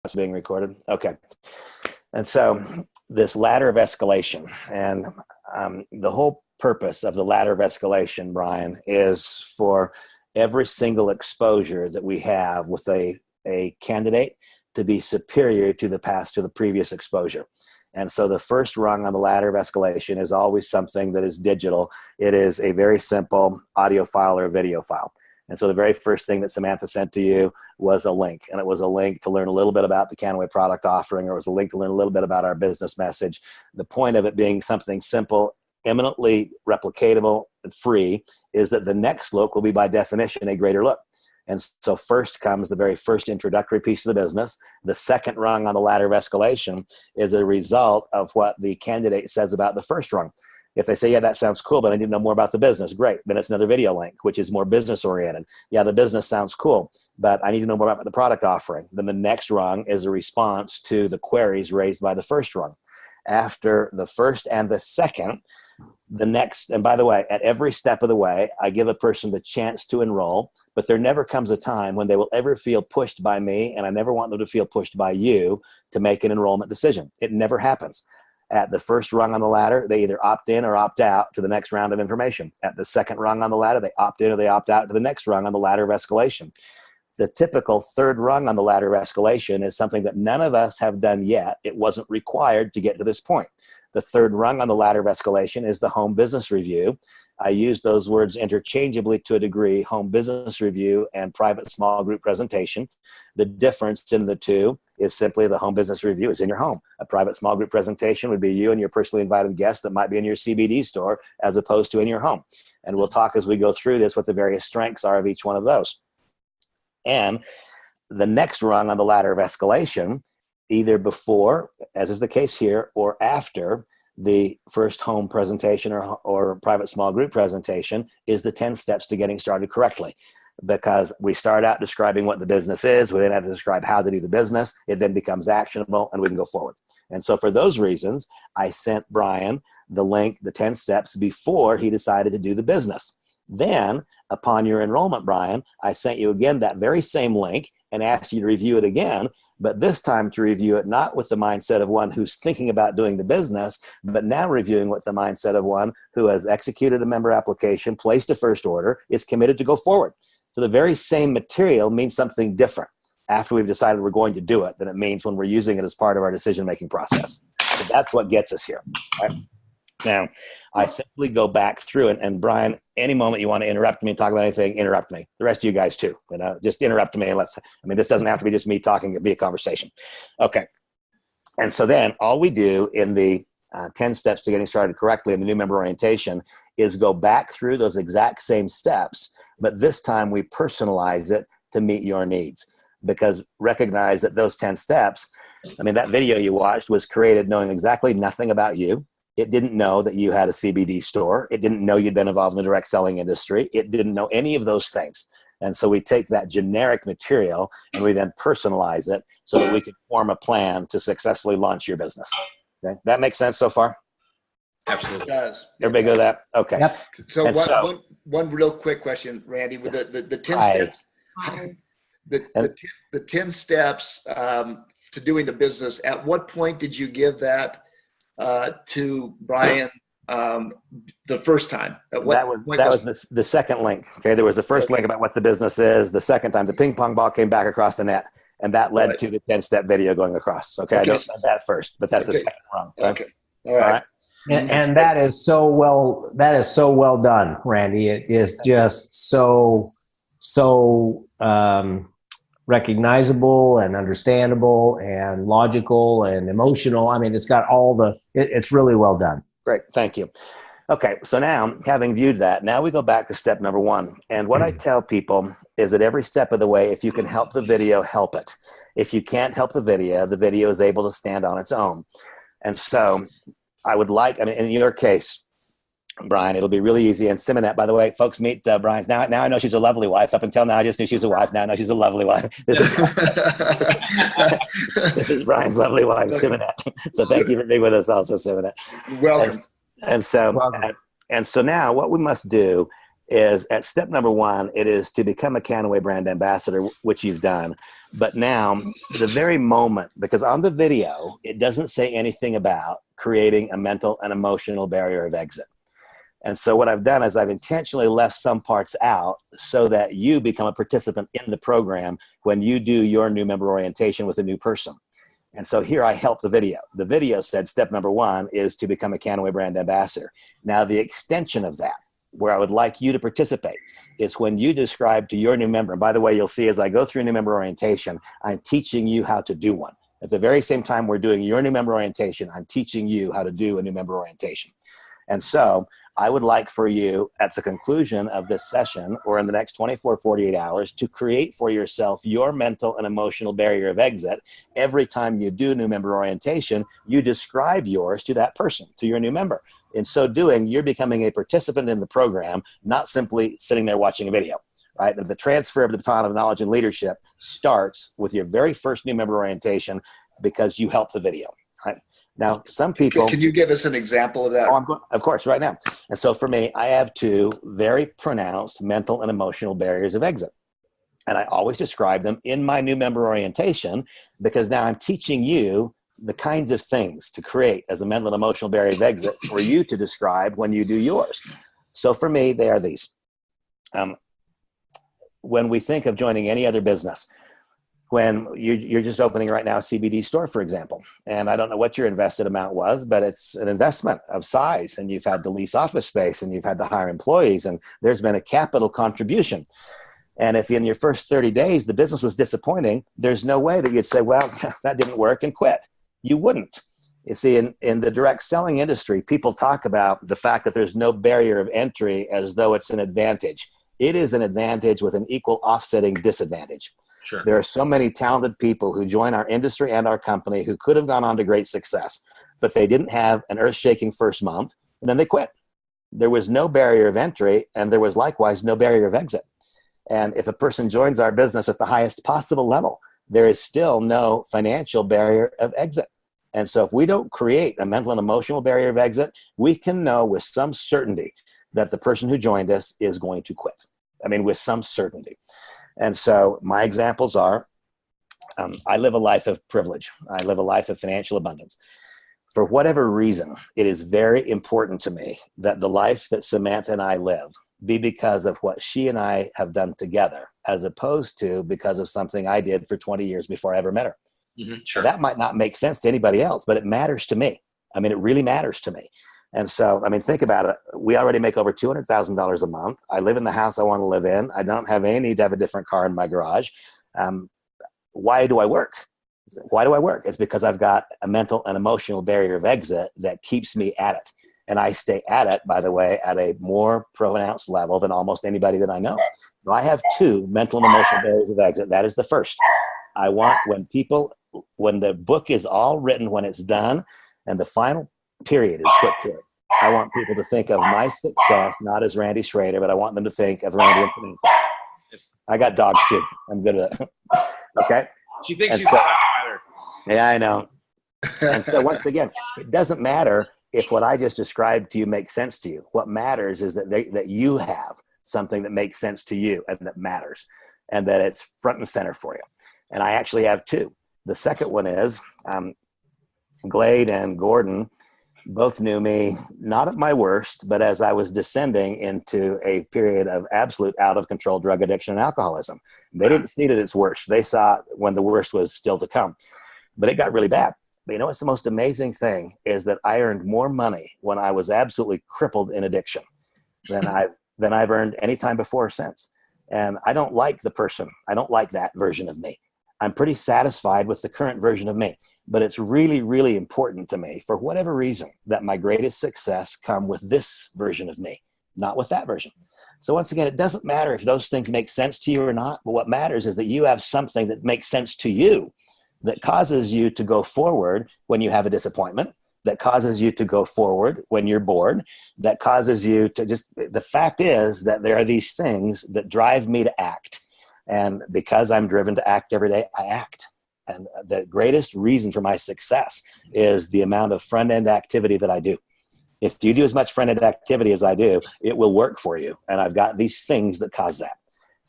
It's being recorded. Okay. And so this ladder of escalation, and the whole purpose of the ladder of escalation, Brian, is for every single exposure that we have with a candidate to be superior to the previous exposure. And so the first rung on the ladder of escalation is always something that is digital. It is a very simple audio file or a video file. And so the very first thing that Samantha sent to you was a link. And it was a link to learn a little bit about the Kannaway product offering, or it was a link to learn a little bit about our business message. The point of it being something simple, eminently replicatable, and free, is that the next look will be by definition a greater look. And so first comes the very first introductory piece of the business. The second rung on the ladder of escalation is a result of what the candidate says about the first rung. If they say, yeah, that sounds cool, but I need to know more about the business, great. Then it's another video link, which is more business oriented. Yeah, the business sounds cool, but I need to know more about the product offering. Then the next rung is a response to the queries raised by the first rung. After the first and the second, the next, and by the way, at every step of the way, I give a person the chance to enroll, but there never comes a time when they will ever feel pushed by me, and I never want them to feel pushed by you to make an enrollment decision. It never happens. At the first rung on the ladder, they either opt in or opt out to the next round of information. At the second rung on the ladder, they opt in or they opt out to the next rung on the ladder of escalation. The typical third rung on the ladder of escalation is something that none of us have done yet. It wasn't required to get to this point. The third rung on the ladder of escalation is the home business review. I use those words interchangeably to a degree, home business review and private small group presentation. The difference in the two is simply the home business review is in your home. A private small group presentation would be you and your personally invited guests that might be in your CBD store as opposed to in your home. And we'll talk as we go through this what the various strengths are of each one of those. And the next rung on the ladder of escalation, either before, as is the case here, or after the first home presentation or private small group presentation, is the 10 steps to getting started correctly. Because we start out describing what the business is, we then have to describe how to do the business, it then becomes actionable, and we can go forward. And so for those reasons, I sent Brian the link, the 10 steps, before he decided to do the business. Then, upon your enrollment, Brian, I sent you again that very same link and asked you to review it again, but this time to review it not with the mindset of one who's thinking about doing the business, but now reviewing with the mindset of one who has executed a member application, placed a first order, is committed to go forward. So the very same material means something different after we've decided we're going to do it than it means when we're using it as part of our decision-making process. So that's what gets us here. Right? Now, I simply go back through it, and Brian, any moment you want to interrupt me and talk about anything, interrupt me. The rest of you guys too, just interrupt me, and this doesn't have to be just me talking, it'll be a conversation. Okay. And so then all we do in the 10 steps to getting started correctly in the new member orientation is go back through those exact same steps, but this time we personalize it to meet your needs. Because recognize that those 10 steps, that video you watched was created knowing exactly nothing about you. It didn't know that you had a CBD store. It didn't know you'd been involved in the direct selling industry. It didn't know any of those things. And so we take that generic material and we then personalize it so that we can form a plan to successfully launch your business. Okay? That makes sense so far? Absolutely. It does. Everybody go to that? Okay. Yep. So one real quick question, Randy, with the 10 steps, the 10 steps to doing the business, at what point did you give that to Brian the first time? That was the second link. Okay, there was the first link about what the business is. The second time, the ping pong ball came back across the net, and that led to the 10-step video going across. Okay, I don't say that first, but that's the second one. Right? Okay, all right. And that is so well. That is so well done, Randy. It is just so recognizable and understandable and logical and emotional. It's got all it's really well done. Great. Thank you. Okay. So now, having viewed that, now we go back to step number one. And what I tell people is that every step of the way, if you can help the video, help it. If you can't help the video is able to stand on its own. And so I would like, in your case, Brian, it'll be really easy. And Simonette, by the way, folks, meet Brian's. Now I know she's a lovely wife. Up until now, I just knew she was a wife. Now I know she's a lovely wife. This is Brian's lovely wife, Simonette. So thank you for being with us also, Simonette. Welcome. And so now what we must do is at step number one, it is to become a Kannaway brand ambassador, which you've done. But now, the very moment, because on the video, it doesn't say anything about creating a mental and emotional barrier of exit. And so what I've done is I've intentionally left some parts out so that you become a participant in the program when you do your new member orientation with a new person. And so here I help the video. The video said step number 1 is to become a Kannaway brand ambassador. Now the extension of that, where I would like you to participate, is when you describe to your new member. And by the way, you'll see as I go through new member orientation, I'm teaching you how to do one. At the very same time we're doing your new member orientation, I'm teaching you how to do a new member orientation. And so I would like for you at the conclusion of this session or in the next 24, 48 hours to create for yourself your mental and emotional barrier of exit. Every time you do new member orientation, you describe yours to that person, to your new member. In so doing, you're becoming a participant in the program, not simply sitting there watching a video, right? The transfer of the baton of knowledge and leadership starts with your very first new member orientation because you help the video, right? Now, some people... Can you give us an example of that? Of course, right now. And so for me, I have 2 very pronounced mental and emotional barriers of exit. And I always describe them in my new member orientation because now I'm teaching you the kinds of things to create as a mental and emotional barrier of exit for you to describe when you do yours. So for me, they are these. When we think of joining any other business, when you're just opening right now a CBD store, for example, and I don't know what your invested amount was, but it's an investment of size, and you've had to lease office space, and you've had to hire employees, and there's been a capital contribution. And if in your first 30 days the business was disappointing, there's no way that you'd say, well, that didn't work, and quit. You wouldn't. You see, in the direct selling industry, people talk about the fact that there's no barrier of entry as though it's an advantage. It is an advantage with an equal offsetting disadvantage. Sure. There are so many talented people who join our industry and our company who could have gone on to great success, but they didn't have an earth-shaking first month, and then they quit. There was no barrier of entry, and there was likewise no barrier of exit. And if a person joins our business at the highest possible level, there is still no financial barrier of exit. And so if we don't create a mental and emotional barrier of exit, we can know with some certainty that the person who joined us is going to quit. I mean, with some certainty. And so my examples are, I live a life of privilege. I live a life of financial abundance. For whatever reason, it is very important to me that the life that Samantha and I live be because of what she and I have done together, as opposed to because of something I did for 20 years before I ever met her. Mm-hmm, sure. That might not make sense to anybody else, but it matters to me. I mean, it really matters to me. And so, I mean, think about it. We already make over $200,000 a month. I live in the house I want to live in. I don't have any need to have a different car in my garage. Why do I work? Why do I work? It's because I've got a mental and emotional barrier of exit that keeps me at it. And I stay at it, by the way, at a more pronounced level than almost anybody that I know. So I have 2 mental and emotional barriers of exit. That is the first. I want when the book is all written, when it's done, and the final period is put to it, I want people to think of my success not as Randy Schroeder, but I want them to think of Randy and Samantha. I got dogs too. I'm good at it. Okay? She thinks she's got better. Yeah, I know. And so once again, it doesn't matter if what I just described to you makes sense to you. What matters is that you have something that makes sense to you and that matters, and that it's front and center for you. And I actually have 2. The second one is Glade and Gordon both knew me, not at my worst, but as I was descending into a period of absolute out-of-control drug addiction and alcoholism. They didn't see it at its worst. They saw it when the worst was still to come. But it got really bad. But you know what's the most amazing thing is that I earned more money when I was absolutely crippled in addiction than I've earned any time before or since. And I don't like the person. I don't like that version of me. I'm pretty satisfied with the current version of me. But it's really, really important to me, for whatever reason, that my greatest success come with this version of me, not with that version. So once again, it doesn't matter if those things make sense to you or not, but what matters is that you have something that makes sense to you, that causes you to go forward when you have a disappointment, that causes you to go forward when you're bored, that causes you to the fact is that there are these things that drive me to act. And because I'm driven to act every day, I act. And the greatest reason for my success is the amount of front-end activity that I do. If you do as much front-end activity as I do, it will work for you. And I've got these things that cause that.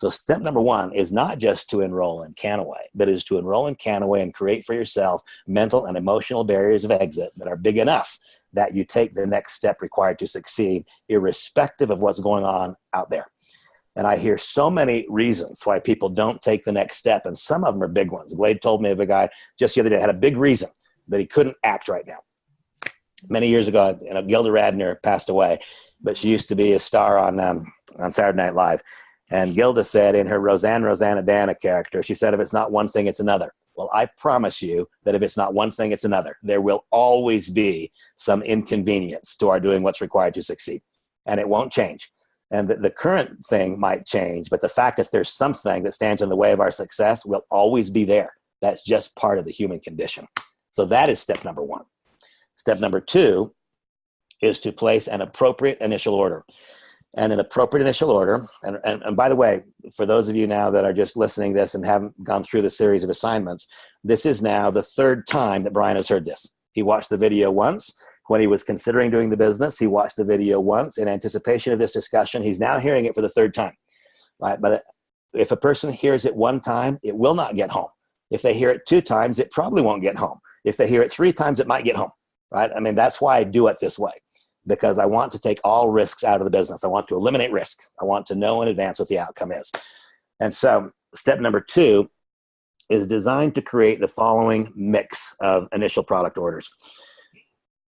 So step number one is not just to enroll in Kannaway, but is to enroll in Kannaway and create for yourself mental and emotional barriers of exit that are big enough that you take the next step required to succeed, irrespective of what's going on out there. And I hear so many reasons why people don't take the next step, and some of them are big ones. Glade told me of a guy just the other day had a big reason that he couldn't act right now. Many years ago, Gilda Radner passed away, but she used to be a star on Saturday Night Live. And Gilda said in her Rosanna character, she said, if it's not one thing, it's another. Well, I promise you that if it's not one thing, it's another. There will always be some inconvenience to our doing what's required to succeed, and it won't change. And the current thing might change, but the fact that there's something that stands in the way of our success will always be there. That's just part of the human condition. So that is step number one. Step number two is to place an appropriate initial order. And an appropriate initial order, and by the way, for those of you now that are just listening to this and haven't gone through the series of assignments, this is now the third time that Brian has heard this. He watched the video once. When he was considering doing the business, he watched the video once in anticipation of this discussion. He's now hearing it for the third time, right? But if a person hears it one time, it will not get home. If they hear it two times, it probably won't get home. If they hear it three times, it might get home, right? I mean, that's why I do it this way, because I want to take all risks out of the business. I want to eliminate risk. I want to know in advance what the outcome is. And so step number two is designed to create the following mix of initial product orders.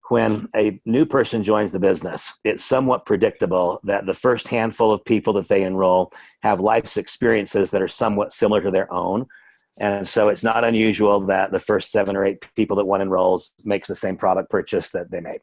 When a new person joins the business, it's somewhat predictable that the first handful of people that they enroll have life's experiences that are somewhat similar to their own. And so it's not unusual that the first 7 or 8 people that one enrolls makes the same product purchase that they made.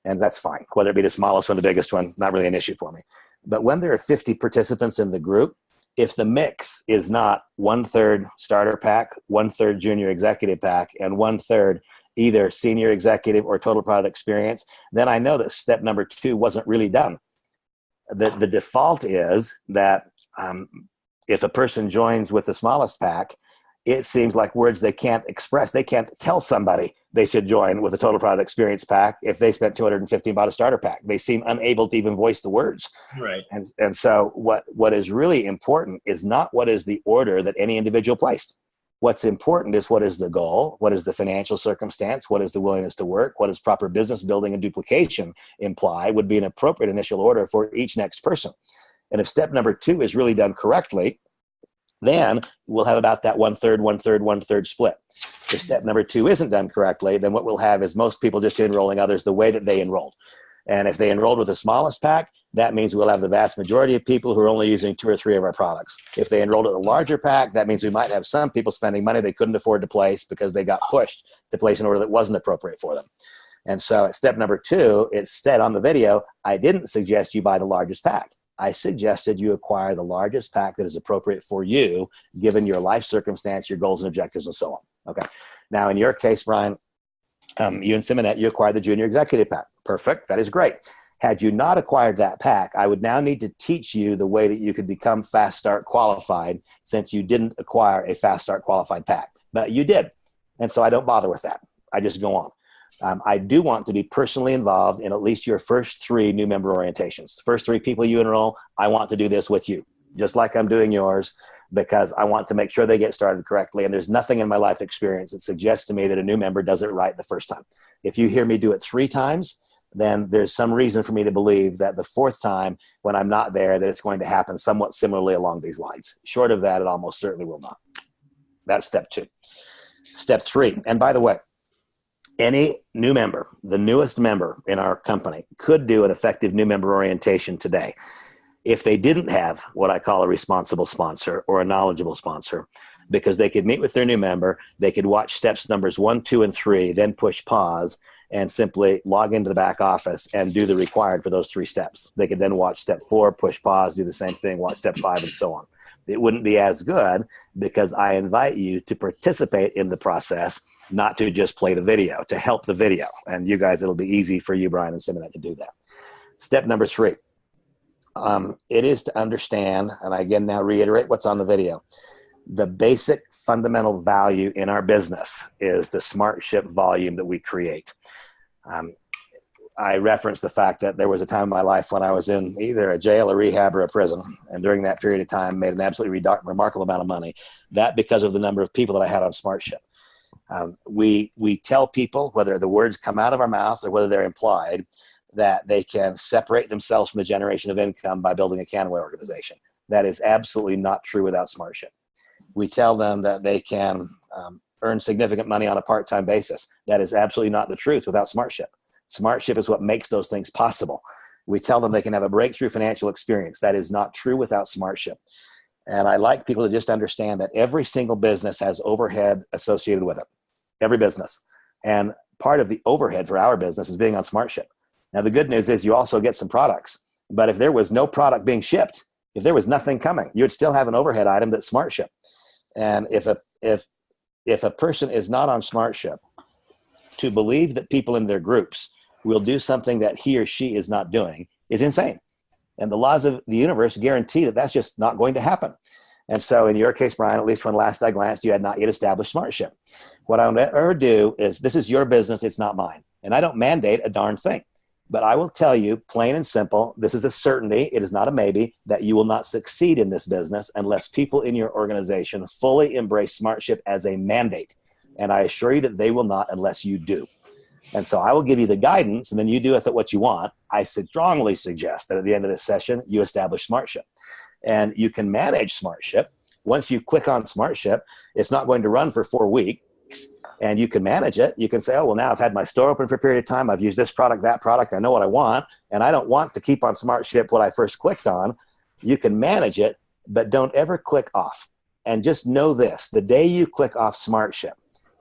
And that's fine. Whether it be the smallest one, the biggest one, not really an issue for me. But when there are 50 participants in the group, if the mix is not 1/3 starter pack, 1/3 junior executive pack, and 1/3 either senior executive or total product experience, then I know that step number two wasn't really done. The default is that if a person joins with the smallest pack, it seems like words they can't express. They can't tell somebody they should join with a total product experience pack if they spent $250 and bought a starter pack. They seem unable to even voice the words. Right. And so what is really important is not what is the order that any individual placed. What's important is what is the goal, what is the financial circumstance, what is the willingness to work, what does proper business building and duplication imply would be an appropriate initial order for each next person. And if step number two is really done correctly, then we'll have about that 1/3, 1/3, 1/3 split. If step number two isn't done correctly, then what we'll have is most people just enrolling others the way that they enrolled. And if they enrolled with the smallest pack, that means we'll have the vast majority of people who are only using 2 or 3 of our products. If they enrolled at a larger pack, that means we might have some people spending money they couldn't afford to place because they got pushed to place an order that wasn't appropriate for them. And so at step number two, it said on the video, I didn't suggest you buy the largest pack. I suggested you acquire the largest pack that is appropriate for you, given your life circumstance, your goals and objectives, and so on. Okay. Now, in your case, Brian, you and Simonette, you acquired the junior executive pack. Perfect. That is great. Had you not acquired that pack, I would now need to teach you the way that you could become Fast Start qualified, since you didn't acquire a Fast Start qualified pack. But you did. And so I don't bother with that. I just go on. I do want to be personally involved in at least your first 3 new member orientations. The first 3 people you enroll, I want to do this with you, just like I'm doing yours, because I want to make sure they get started correctly. And there's nothing in my life experience that suggests to me that a new member does it right the first time. If you hear me do it 3 times, then there's some reason for me to believe that the 4th time, when I'm not there, that it's going to happen somewhat similarly along these lines. Short of that, it almost certainly will not. That's step 2. Step 3, and by the way, any new member, the newest member in our company, could do an effective new member orientation today if they didn't have what I call a responsible sponsor or a knowledgeable sponsor, because they could meet with their new member, they could watch steps numbers 1, 2, and 3, then push pause and simply log into the back office and do the required for those 3 steps. They could then watch step 4, push pause, do the same thing, watch step 5, and so on. It wouldn't be as good because I invite you to participate in the process, not to just play the video, to help the video. And you guys, it'll be easy for you, Brian and Simonette, to do that. Step number 3, it is to understand, and I again now reiterate what's on the video, the basic fundamental value in our business is the smart ship volume that we create. I referenced the fact that there was a time in my life when I was in either a jail, a rehab, or a prison. And during that period of time, made an absolutely remarkable amount of money. That because of the number of people that I had on SmartShip. We tell people, whether the words come out of our mouth or whether they're implied, that they can separate themselves from the generation of income by building a Kannaway organization. That is absolutely not true without SmartShip. We tell them that they can earn significant money on a part-time basis. That is absolutely not the truth without SmartShip. SmartShip is what makes those things possible. We tell them they can have a breakthrough financial experience. That is not true without SmartShip. And I like people to just understand that every single business has overhead associated with it. Every business. And part of the overhead for our business is being on SmartShip. Now, the good news is you also get some products. But if there was no product being shipped, if there was nothing coming, you would still have an overhead item that's SmartShip. And if a person is not on SmartShip, to believe that people in their groups will do something that he or she is not doing is insane. And the laws of the universe guarantee that that's just not going to happen. And so in your case, Brian, at least when last I glanced, you had not yet established SmartShip. What I would ever do is, this is your business, it's not mine. And I don't mandate a darn thing. But I will tell you, plain and simple, this is a certainty, it is not a maybe, that you will not succeed in this business unless people in your organization fully embrace SmartShip as a mandate. And I assure you that they will not unless you do. And so I will give you the guidance, and then you do with it what you want. I strongly suggest that at the end of this session, you establish SmartShip. And you can manage SmartShip. Once you click on SmartShip, it's not going to run for 4 weeks. And you can manage it. You can say, oh, well, now I've had my store open for a period of time. I've used this product, that product. I know what I want. And I don't want to keep on SmartShip what I first clicked on. You can manage it, but don't ever click off. And just know this, the day you click off SmartShip,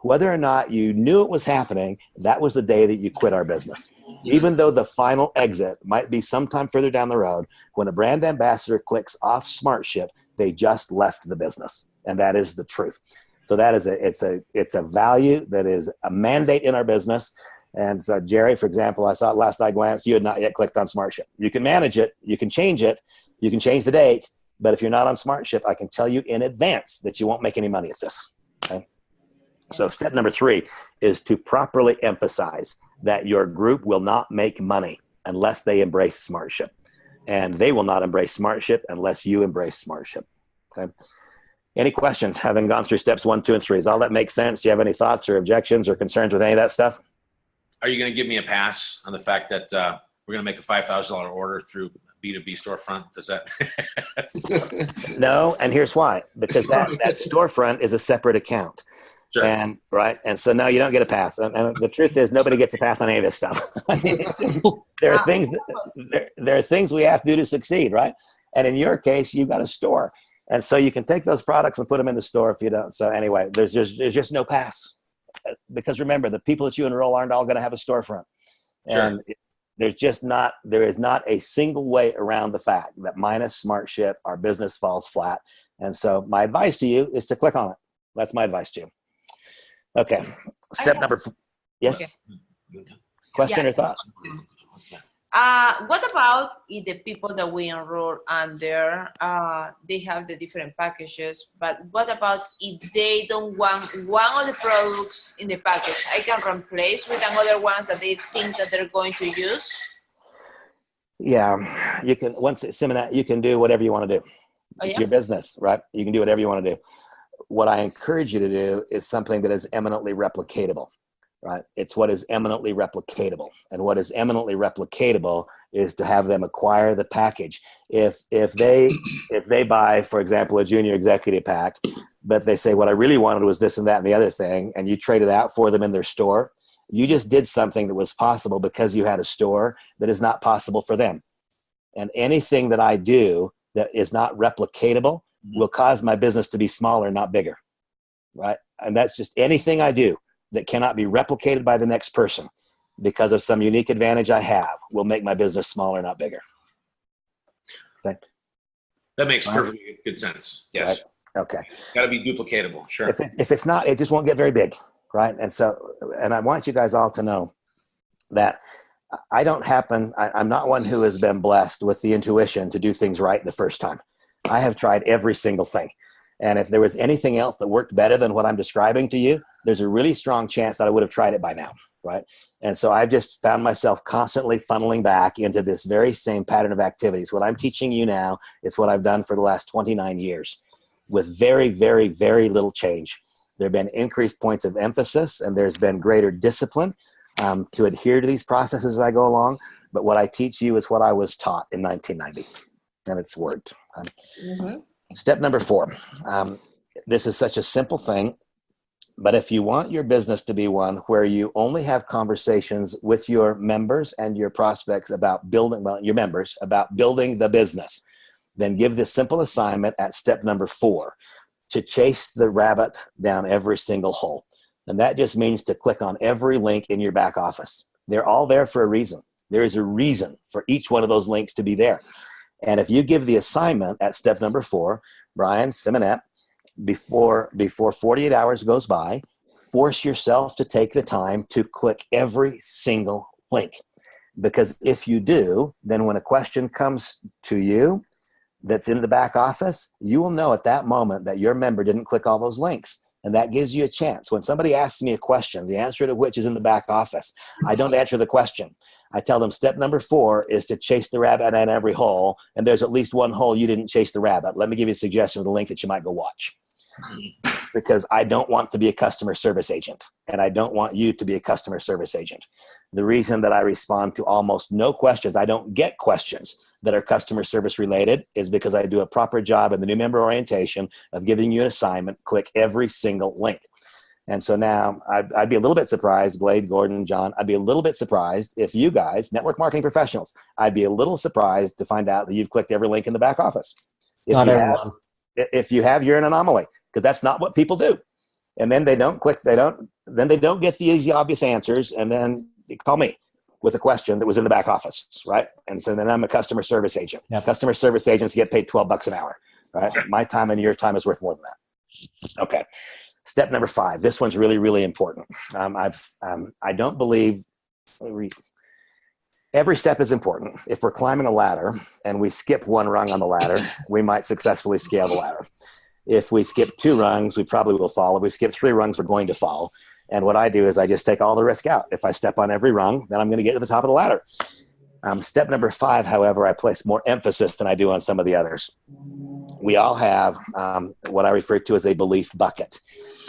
whether or not you knew it was happening, that was the day that you quit our business. Even though the final exit might be sometime further down the road, when a brand ambassador clicks off SmartShip, they just left the business. And that is the truth. So that is it's a value that is a mandate in our business. And so Jerry, for example, I saw it last I glanced, you had not yet clicked on SmartShip. You can manage it, you can change it, you can change the date, but if you're not on SmartShip, I can tell you in advance that you won't make any money at this. Okay? So step number 3 is to properly emphasize that your group will not make money unless they embrace SmartShip. And they will not embrace SmartShip unless you embrace SmartShip. Okay? Any questions having gone through steps 1, 2, and 3? Does all that make sense? Do you have any thoughts or objections or concerns with any of that stuff? Are you going to give me a pass on the fact that we're going to make a $5,000 order through B2B storefront? Does that? No, and here's why. Because that storefront is a separate account. Sure. And right, and so no, you don't get a pass. And the truth is, nobody gets a pass on any of this stuff. I mean, it's just, there are things we have to do to succeed, right? And in your case, you've got a store, and so you can take those products and put them in the store if you don't. So anyway, there's just no pass, because remember, the people that you enroll aren't all going to have a storefront, and there is not a single way around the fact that minus SmartShip, our business falls flat. And so my advice to you is to click on it. That's my advice to you. Okay. Step number 4. Yes. Okay. Question or thought? What about if the people that we enroll under, they have the different packages, but what about if they don't want one of the products in the package? I can replace with another ones that they think that they're going to use? Yeah, you can, once it's similar, you can do whatever you want to do. It's your business, right? You can do whatever you want to do. What I encourage you to do is something that is eminently replicatable, right? It's what is eminently replicatable. And what is eminently replicatable is to have them acquire the package. If they buy, for example, a junior executive pack, but they say, what I really wanted was this and that and the other thing, and you trade it out for them in their store, you just did something that was possible because you had a store that is not possible for them. And anything that I do that is not replicatable will cause my business to be smaller, not bigger, right? And that's just anything I do that cannot be replicated by the next person because of some unique advantage I have will make my business smaller, not bigger. Okay. That makes perfectly good sense. Yes. Right. Okay. Got to be duplicatable. Sure. If it's not, it just won't get very big, right? And so, and I want you guys all to know that I'm not one who has been blessed with the intuition to do things right the first time. I have tried every single thing. And if there was anything else that worked better than what I'm describing to you, there's a really strong chance that I would have tried it by now, right? And so I've just found myself constantly funneling back into this very same pattern of activities. What I'm teaching you now is what I've done for the last 29 years with very, very, very little change. There have been increased points of emphasis, and there's been greater discipline to adhere to these processes as I go along. But what I teach you is what I was taught in 1990, and it's worked. Step number 4. This is such a simple thing, but if you want your business to be one where you only have conversations with your members and your prospects about building, well, your members about building the business, then give this simple assignment at step number 4 to chase the rabbit down every single hole. And that just means to click on every link in your back office. They're all there for a reason. There is a reason for each one of those links to be there. And if you give the assignment at step number 4, Brian Simonette, before 48 hours goes by, force yourself to take the time to click every single link. Because if you do, then when a question comes to you that's in the back office, you will know at that moment that your member didn't click all those links. And that gives you a chance. When somebody asks me a question, the answer to which is in the back office, I don't answer the question. I tell them step number 4 is to chase the rabbit in every hole, and there's at least one hole you didn't chase the rabbit. Let me give you a suggestion of the link that you might go watch. Because I don't want to be a customer service agent, and I don't want you to be a customer service agent. The reason that I respond to almost no questions, I don't get questions that are customer service related, is because I do a proper job in the new member orientation of giving you an assignment, click every single link. And so now I'd be a little bit surprised, Glade, Gordon, John, I'd be a little bit surprised if you guys, network marketing professionals, I'd be a little surprised to find out that you've clicked every link in the back office. If you have, you're an anomaly, because that's not what people do. And then they don't click, they don't get the easy, obvious answers. And then they call me with a question that was in the back office, right? And so then I'm a customer service agent. Yep. Customer service agents get paid $12 an hour, right? My time and your time is worth more than that. Okay. Step number 5. This one's really, really important. I don't believe every step is important. If we're climbing a ladder and we skip one rung on the ladder, we might successfully scale the ladder. If we skip 2 rungs, we probably will fall. If we skip 3 rungs, we're going to fall. And what I do is I just take all the risk out. If I step on every rung, then I'm going to get to the top of the ladder. Step number 5, however, I place more emphasis than I do on some of the others. We all have what I refer to as a belief bucket.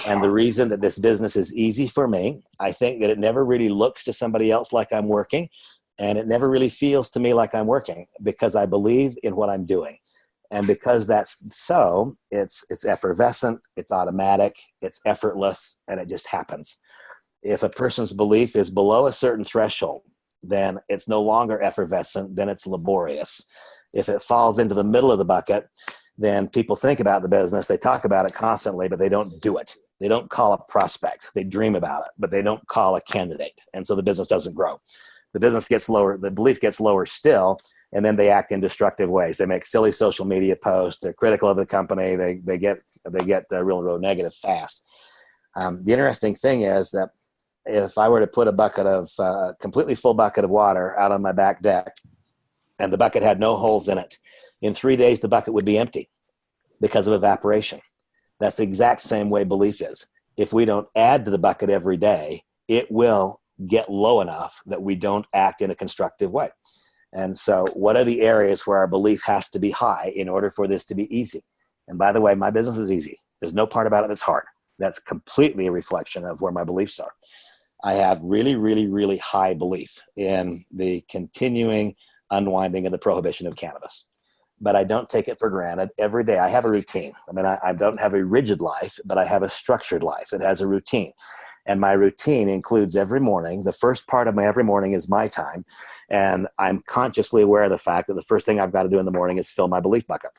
And the reason that this business is easy for me, I think that it never really looks to somebody else like I'm working, and it never really feels to me like I'm working, because I believe in what I'm doing. And because that's so, it's effervescent, it's automatic, it's effortless, and it just happens. If a person's belief is below a certain threshold, then it's no longer effervescent, then it's laborious. If it falls into the middle of the bucket, then people think about the business, they talk about it constantly, but they don't do it. They don't call a prospect. They dream about it, but they don't call a candidate. And so the business doesn't grow. The business gets lower, the belief gets lower still, and then they act in destructive ways. They make silly social media posts. They're critical of the company. They get real negative fast. The interesting thing is that if I were to put a completely full bucket of water out on my back deck, and the bucket had no holes in it, in 3 days the bucket would be empty because of evaporation. That's the exact same way belief is. If we don't add to the bucket every day, it will get low enough that we don't act in a constructive way. And so what are the areas where our belief has to be high in order for this to be easy? And by the way, my business is easy. There's no part about it that's hard. That's completely a reflection of where my beliefs are. I have really, really, really high belief in the continuing unwinding of the prohibition of cannabis. But I don't take it for granted. Every day I have a routine. I mean, I don't have a rigid life, but I have a structured life. It has a routine. And my routine includes every morning. The first part of my every morning is my time. And I'm consciously aware of the fact that the first thing I've got to do in the morning is fill my belief bucket.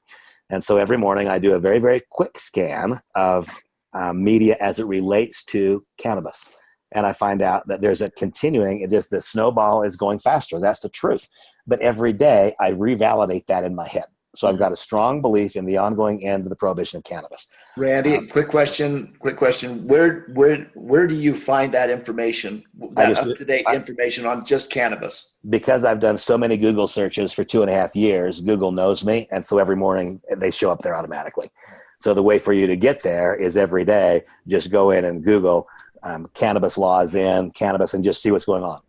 And so every morning I do a very, very quick scan of media as it relates to cannabis. And I find out that there's a continuing, the snowball is going faster. That's the truth. But every day I revalidate that in my head. So I've got a strong belief in the ongoing end of the prohibition of cannabis. Randy, quick question. Where do you find that information, that up-to-date information on just cannabis? Because I've done so many Google searches for 2.5 years, Google knows me. And so every morning they show up there automatically. So the way for you to get there is every day, just go in and Google cannabis laws in cannabis and just see what's going on.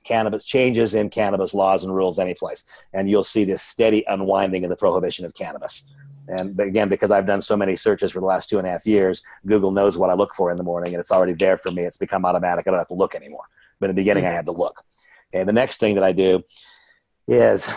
Cannabis changes in cannabis laws and rules any place, and you'll see this steady unwinding of the prohibition of cannabis. And again, because I've done so many searches for the last 2.5 years, Google knows what I look for in the morning, and it's already there for me. It's become automatic. I don't have to look anymore. But in the beginning, I had to look. Okay, the next thing that I do is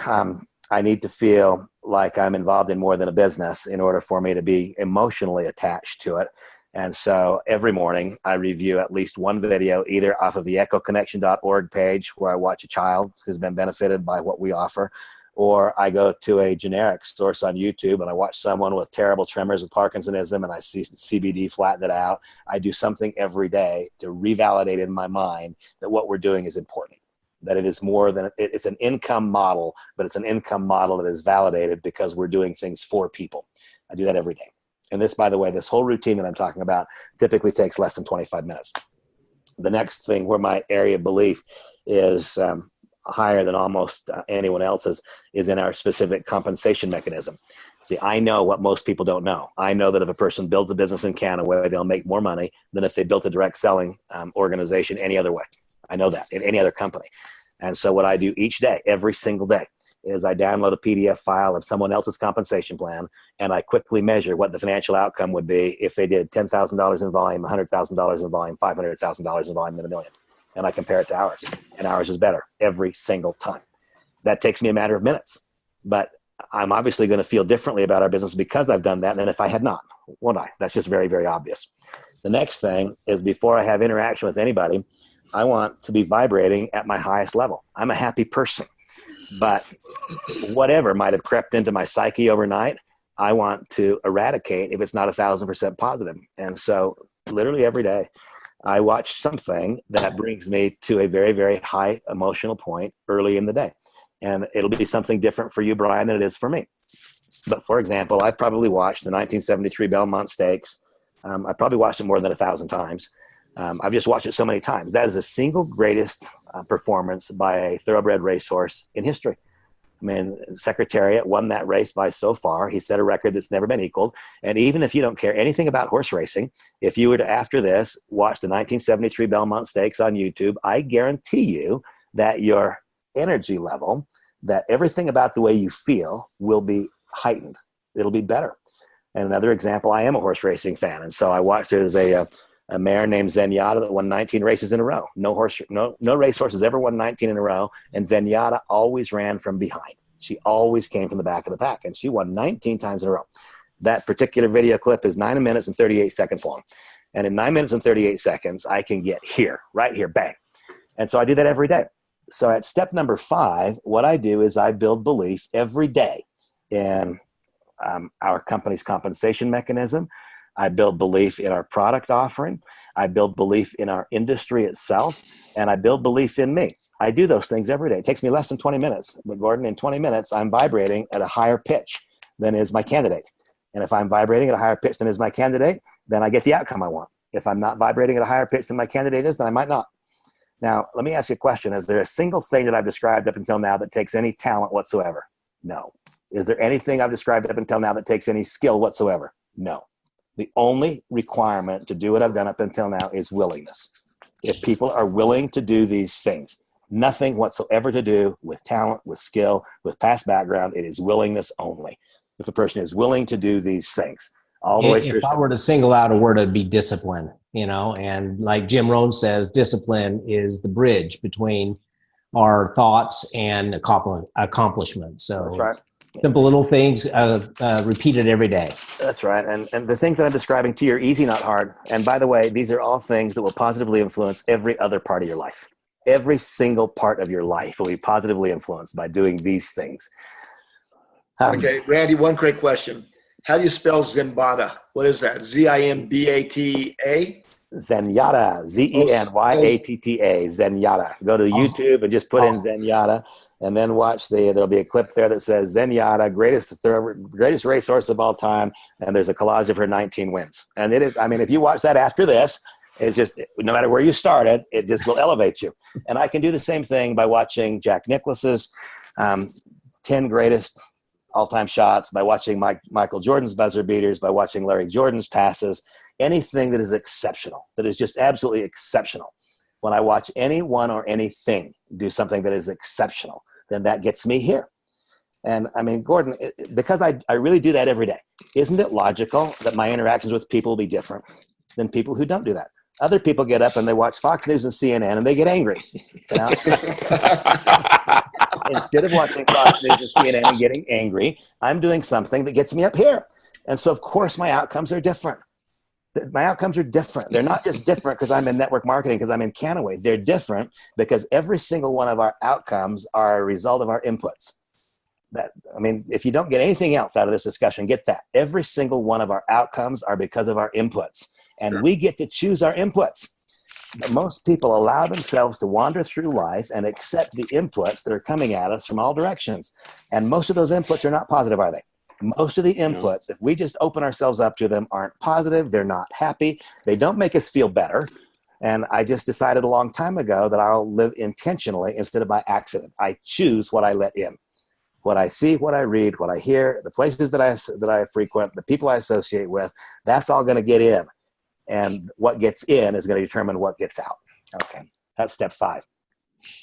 I need to feel like I'm involved in more than a business in order for me to be emotionally attached to it. And so every morning I review at least one video, either off of the echoconnection.org page where I watch a child who's been benefited by what we offer, or I go to a generic source on YouTube and I watch someone with terrible tremors with Parkinsonism and I see CBD flatten it out. I do something every day to revalidate in my mind that what we're doing is important, that it is more than, it's an income model, but it's an income model that is validated because we're doing things for people. I do that every day. And this, by the way, this whole routine that I'm talking about typically takes less than 25 minutes. The next thing where my area of belief is higher than almost anyone else's is in our specific compensation mechanism. See, I know what most people don't know. I know that if a person builds a business in Kannaway, they'll make more money than if they built a direct selling organization any other way. I know that in any other company. And so what I do each day, every single day, is I download a PDF file of someone else's compensation plan, and I quickly measure what the financial outcome would be if they did $10,000 in volume, $100,000 in volume, $500,000 in volume, and $1 million. And I compare it to ours, and ours is better every single time. That takes me a matter of minutes, but I'm obviously going to feel differently about our business because I've done that than if I had not, won't I? That's just very, very obvious. The next thing is before I have interaction with anybody, I want to be vibrating at my highest level. I'm a happy person. But whatever might have crept into my psyche overnight, I want to eradicate if it's not 1,000% positive. And so literally every day I watch something that brings me to a very, very high emotional point early in the day. And it'll be something different for you, Brian, than it is for me. But for example, I've probably watched the 1973 Belmont Stakes. I probably watched it more than 1,000 times. I've just watched it so many times. That is the single greatest performance by a thoroughbred racehorse in history. I mean, Secretariat won that race by so far. He set a record that's never been equaled. And even if you don't care anything about horse racing, if you were to, after this, watch the 1973 Belmont Stakes on YouTube, I guarantee you that your energy level, that everything about the way you feel will be heightened. It'll be better. And another example, I am a horse racing fan. And so I watched, there's a mare named Zenyatta that won 19 races in a row. No racehorse has ever won 19 in a row. And Zenyatta always ran from behind. She always came from the back of the pack. And she won 19 times in a row. That particular video clip is 9 minutes and 38 seconds long. And in 9 minutes and 38 seconds, I can get here, right here, bang. And so I do that every day. So at step number 5, what I do is I build belief every day in our company's compensation mechanism. I build belief in our product offering. I build belief in our industry itself. And I build belief in me. I do those things every day. It takes me less than 20 minutes. But Gordon, in 20 minutes, I'm vibrating at a higher pitch than is my candidate. And if I'm vibrating at a higher pitch than is my candidate, then I get the outcome I want. If I'm not vibrating at a higher pitch than my candidate is, then I might not. Now, let me ask you a question. Is there a single thing that I've described up until now that takes any talent whatsoever? No. Is there anything I've described up until now that takes any skill whatsoever? No. The only requirement to do what I've done up until now is willingness. If people are willing to do these things, nothing whatsoever to do with talent, with skill, with past background, it is willingness only. If a person is willing to do these things, all the way through. If I were to single out a word, it'd be discipline, and like Jim Rohn says, discipline is the bridge between our thoughts and accomplishment. So that's right. Simple little things repeated every day. That's right. And the things that I'm describing to you are easy, not hard. And by the way, these are all things that will positively influence every other part of your life. Every single part of your life will be positively influenced by doing these things. Okay, Randy, one quick question. How do you spell Zimbata? What is that? Z-I-M-B-A-T-A? Zenyatta, Z-E-N-Y-A-T-T-A, Zenyatta. Go to YouTube and just put in Zenyatta. And then watch there'll be a clip there that says Zenyatta, greatest racehorse of all time. And there's a collage of her 19 wins. And it is, if you watch that after this, it's just, no matter where you started, it just will elevate you. And I can do the same thing by watching Jack Nicklaus's 10 greatest all-time shots, by watching Michael Jordan's buzzer beaters, by watching Larry Jordan's passes. anything that is exceptional, that is just absolutely exceptional, when I watch anyone or anything do something that is exceptional, then that gets me here. And I mean, Gordon, because I really do that every day, isn't it logical that my interactions with people will be different than people who don't do that? Other people get up and they watch Fox News and CNN and they get angry. You know? Instead of watching Fox News and CNN and getting angry, I'm doing something that gets me up here. And so, of course, my outcomes are different. My outcomes are different. They're not just different because I'm in network marketing, because I'm in Kannaway. They're different because every single one of our outcomes are a result of our inputs. I mean, if you don't get anything else out of this discussion, get that. Every single one of our outcomes are because of our inputs. And we get to choose our inputs. But most people allow themselves to wander through life and accept the inputs that are coming at us from all directions. And most of those inputs are not positive, are they? Most of the inputs, if we just open ourselves up to them, aren't positive. They're not happy. They don't make us feel better. And I just decided a long time ago that I'll live intentionally instead of by accident. I choose what I let in. What I see, what I read, what I hear, the places that I frequent, the people I associate with, that's all going to get in. And what gets in is going to determine what gets out. Okay, that's step 5.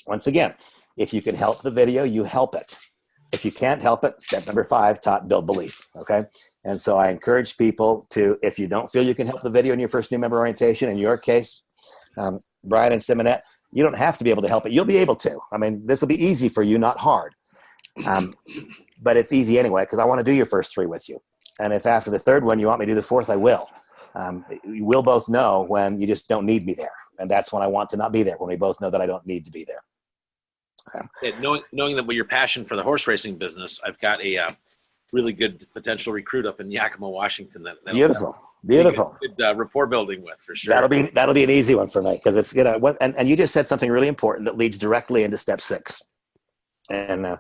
Once again, if you can help the video, you help it. If you can't help it, step number 5, build belief. Okay, and so I encourage people to, if you don't feel you can help the video in your first new member orientation, in your case, Brian and Simonette, you don't have to be able to help it. You'll be able to. I mean, this will be easy for you, not hard. But it's easy anyway, because I want to do your first 3 with you. And if after the 3rd one you want me to do the 4th, I will. We'll both know when you just don't need me there. And that's when I want to not be there, when we both know that I don't need to be there. Yeah, knowing that with your passion for the horse racing business, I've got a really good potential recruit up in Yakima, Washington. Beautiful. Good rapport building with, for sure. That'll be an easy one for me, because it's and you just said something really important that leads directly into step 6. And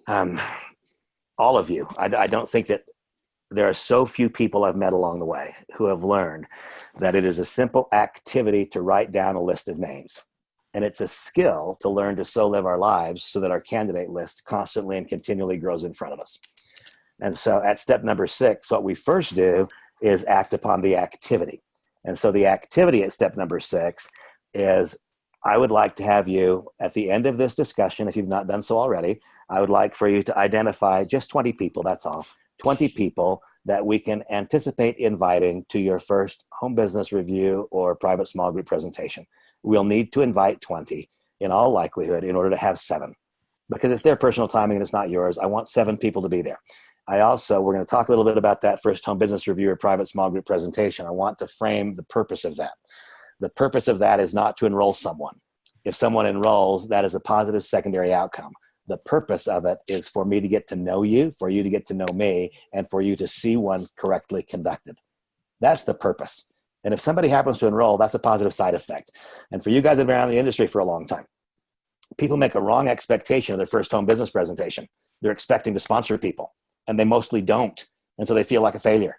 all of you, I don't think that there are so few people I've met along the way who have learned that it is a simple activity to write down a list of names. And it's a skill to learn to so live our lives so that our candidate list constantly and continually grows in front of us. And so at step number 6, what we first do is act upon the activity. And so the activity at step number 6 is, I would like to have you, at the end of this discussion, if you've not done so already, I would like for you to identify just 20 people, that's all, 20 people that we can anticipate inviting to your first home business review or private small group presentation. We'll need to invite 20 in all likelihood in order to have 7, because it's their personal timing and it's not yours. I want 7 people to be there. We're going to talk a little bit about that first home business review or private small group presentation. I want to frame the purpose of that. The purpose of that is not to enroll someone. If someone enrolls, that is a positive secondary outcome. The purpose of it is for me to get to know you, for you to get to know me, and for you to see one correctly conducted. That's the purpose. And if somebody happens to enroll, that's a positive side effect. And for you guys that have been around the industry for a long time, people make a wrong expectation of their first home business presentation. They're expecting to sponsor people, and they mostly don't. And so they feel like a failure.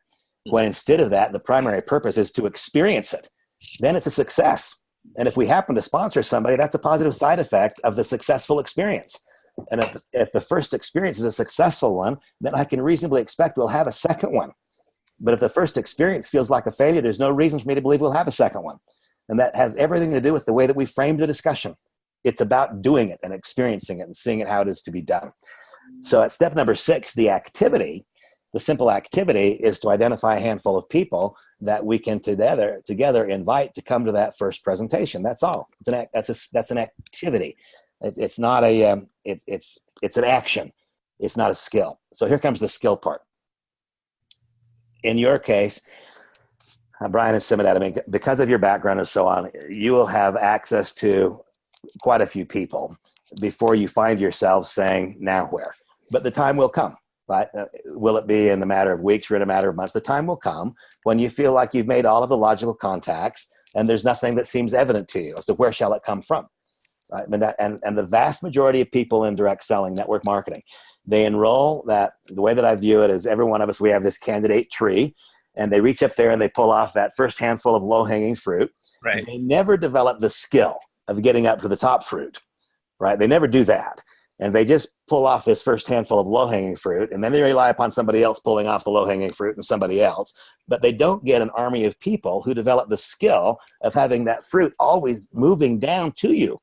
When instead of that, the primary purpose is to experience it. Then it's a success. And if we happen to sponsor somebody, that's a positive side effect of the successful experience. And if the first experience is a successful one, then I can reasonably expect we'll have a second one. But if the first experience feels like a failure, there's no reason for me to believe we'll have a second one. And that has everything to do with the way that we framed the discussion. It's about doing it and experiencing it and seeing it how it is to be done. So at step number 6, the activity, the simple activity is to identify a handful of people that we can together invite to come to that first presentation. That's all. That's an activity. It's not a it's an action. It's not a skill. So here comes the skill part. In your case, Brian and Simonette, I mean, because of your background and so on, you will have access to quite a few people before you find yourself saying, now where? But the time will come, right? Will it be in a matter of weeks or in a matter of months? The time will come when you feel like you've made all of the logical contacts and there's nothing that seems evident to you as to where shall it come from. Right? And the vast majority of people in direct selling, network marketing, they enroll that. The way that I view it is every one of us, we have this candidate tree, and they reach up there and they pull off that first handful of low-hanging fruit. Right. They never develop the skill of getting up to the top fruit, right? They never do that. And they just pull off this first handful of low-hanging fruit, and then they rely upon somebody else pulling off the low-hanging fruit and somebody else. But they don't get an army of people who develop the skill of having that fruit always moving down to you.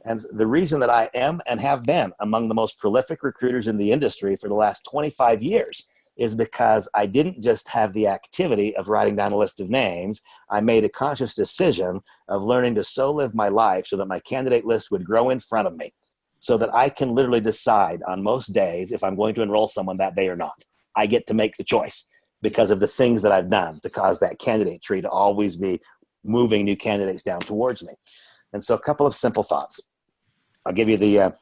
And the reason that I am and have been among the most prolific recruiters in the industry for the last 25 years is because I didn't just have the activity of writing down a list of names. I made a conscious decision of learning to so live my life so that my candidate list would grow in front of me, so that I can literally decide on most days if I'm going to enroll someone that day or not. I get to make the choice because of the things that I've done to cause that candidate tree to always be moving new candidates down towards me. And so a couple of simple thoughts. I'll give you the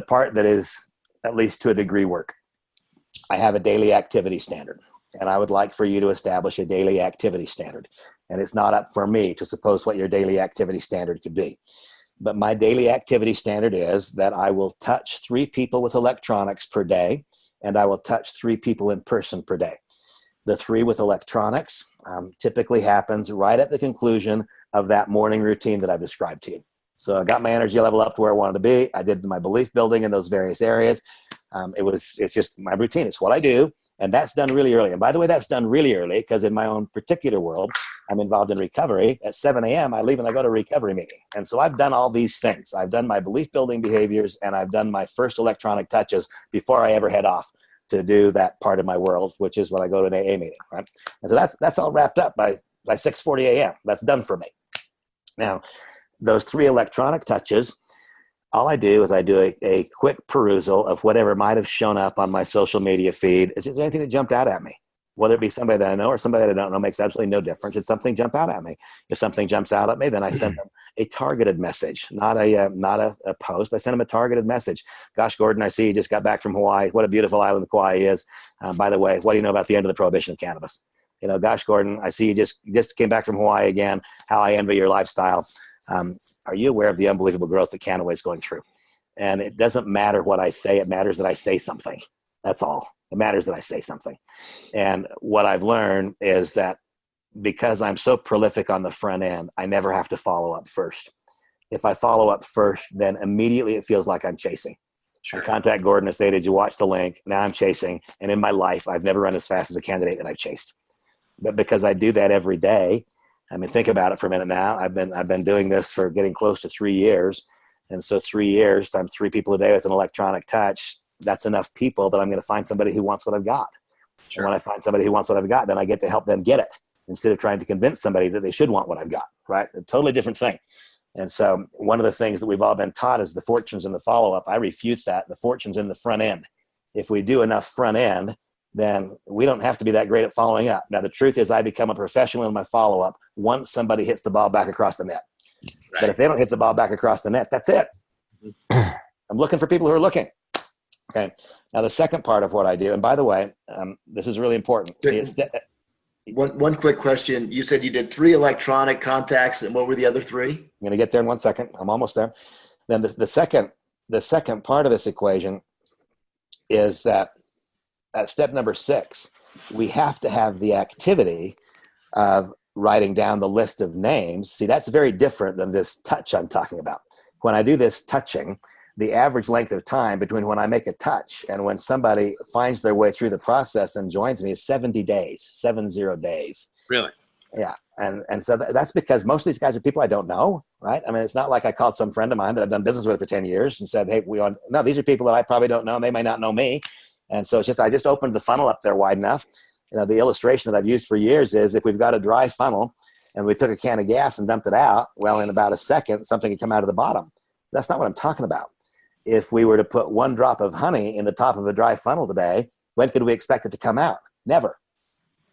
part that is at least to a degree work. I have a daily activity standard, and I would like for you to establish a daily activity standard. And it's not up for me to suppose what your daily activity standard could be. But my daily activity standard is that I will touch 3 people with electronics per day, and I will touch 3 people in person per day. The 3 with electronics typically happens right at the conclusion of that morning routine that I've described to you. So I got my energy level up to where I wanted to be. I did my belief building in those various areas. It's just my routine. It's what I do. And that's done really early. And by the way, that's done really early because in my own particular world, I'm involved in recovery. At 7 a.m., I leave and I go to a recovery meeting. And so I've done all these things. I've done my belief building behaviors, and I've done my first electronic touches before I ever head off to do that part of my world, which is when I go to an AA meeting, right? And so that's all wrapped up by 6:40 a.m. That's done for me. Now, those 3 electronic touches, all I do is I do a quick perusal of whatever might have shown up on my social media feed. Is there anything that jumped out at me? Whether it be somebody that I know or somebody that I don't know makes absolutely no difference. It's something jump out at me. If something jumps out at me, then I send them a targeted message, not a post, but I send them a targeted message. Gosh, Gordon, I see you just got back from Hawaii. What a beautiful island Kauai is. By the way, what do you know about the end of the prohibition of cannabis? Gosh, Gordon, I see you just came back from Hawaii again. How I envy your lifestyle. Are you aware of the unbelievable growth that Kannaway is going through? And it doesn't matter what I say. It matters that I say something. That's all. It matters that I say something. And what I've learned is that because I'm so prolific on the front end, I never have to follow up first. If I follow up first, then immediately it feels like I'm chasing. Sure. I contact Gordon and say, did you watch the link? Now I'm chasing. And in my life, I've never run as fast as a candidate that I've chased. But because I do that every day, I mean, think about it for a minute now. I've been doing this for getting close to 3 years. And so 3 years times 3 people a day with an electronic touch, that's enough people that I'm going to find somebody who wants what I've got. Sure. And when I find somebody who wants what I've got, then I get to help them get it instead of trying to convince somebody that they should want what I've got, right? A totally different thing. And so one of the things that we've all been taught is the fortunes in the follow-up. I refute that. The fortune's in the front end. If we do enough front end, then we don't have to be that great at following up. Now, the truth is I become a professional in my follow-up once somebody hits the ball back across the net. Right. But if they don't hit the ball back across the net, that's it. I'm looking for people who are looking. Okay. Now, the second part of what I do, and by the way, this is really important. See, one quick question. You said you did 3 electronic contacts, and what were the other 3? I'm going to get there in 1 second. I'm almost there. Then the second part of this equation is that at step number 6, we have to have the activity of writing down the list of names. See, that's very different than this touch I'm talking about. When I do this touching, the average length of time between when I make a touch and when somebody finds their way through the process and joins me is 70 days, 70 days. Really? Yeah. And so that's because most of these guys are people I don't know, right? I mean, it's not like I called some friend of mine that I've done business with for 10 years and said, hey, no, these are people that I probably don't know. And they may not know me. And so I just opened the funnel up there wide enough. The illustration that I've used for years is if we've got a dry funnel and we took a can of gas and dumped it out, well, in about a second, something could come out of the bottom. That's not what I'm talking about. If we were to put 1 drop of honey in the top of a dry funnel today, when could we expect it to come out? Never.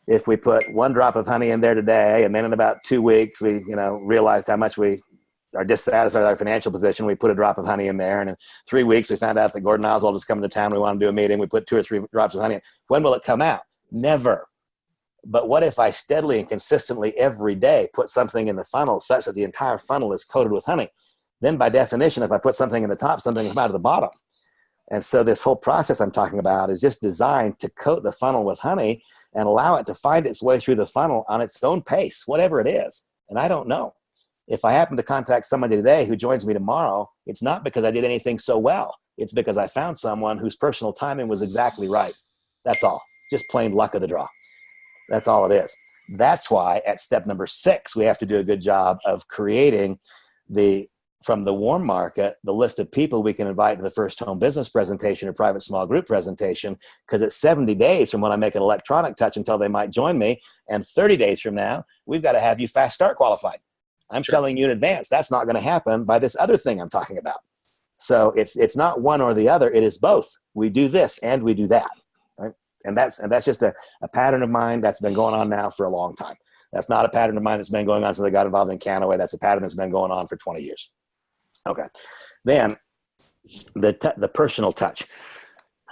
If we put 1 drop of honey in there today, and then in about 2 weeks, we, realized how much we are dissatisfied with our financial position, we put a drop of honey in there. And in 3 weeks, we found out that Gordon Oswald is coming to town. We want to do a meeting. We put 2 or 3 drops of honey in. When will it come out? Never. But what if I steadily and consistently every day put something in the funnel such that the entire funnel is coated with honey? Then by definition, if I put something in the top, something will come out of the bottom. And so this whole process I'm talking about is just designed to coat the funnel with honey and allow it to find its way through the funnel on its own pace, whatever it is. And I don't know. If I happen to contact somebody today who joins me tomorrow, it's not because I did anything so well. It's because I found someone whose personal timing was exactly right. That's all. Just plain luck of the draw. That's all it is. That's why at step number 6, we have to do a good job of creating from the warm market, the list of people we can invite to the first home business presentation or private small group presentation, because it's 70 days from when I make an electronic touch until they might join me. And 30 days from now, we've got to have you fast start qualified. I'm telling you in advance, that's not going to happen by this other thing I'm talking about. So it's not one or the other. It is both. We do this and we do that. Right? And that's just a pattern of mine that's been going on now for a long time. That's not a pattern of mine that's been going on since I got involved in Kannaway. That's a pattern that's been going on for 20 years. Okay. Then the personal touch.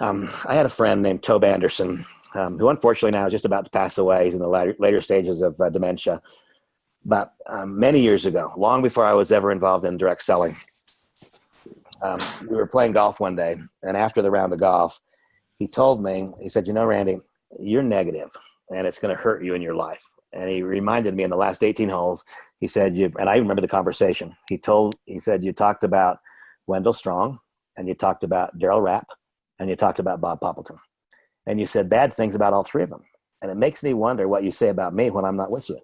I had a friend named Tobe Anderson, who unfortunately now is just about to pass away. He's in the later stages of dementia. But many years ago, long before I was ever involved in direct selling, we were playing golf one day, and after the round of golf, he told me, he said, Randy, you're negative, and it's going to hurt you in your life. And he reminded me in the last 18 holes, he said, and I remember the conversation. He said, you talked about Wendell Strong, and you talked about Darryl Rapp, and you talked about Bob Poppleton. And you said bad things about all 3 of them. And it makes me wonder what you say about me when I'm not with you.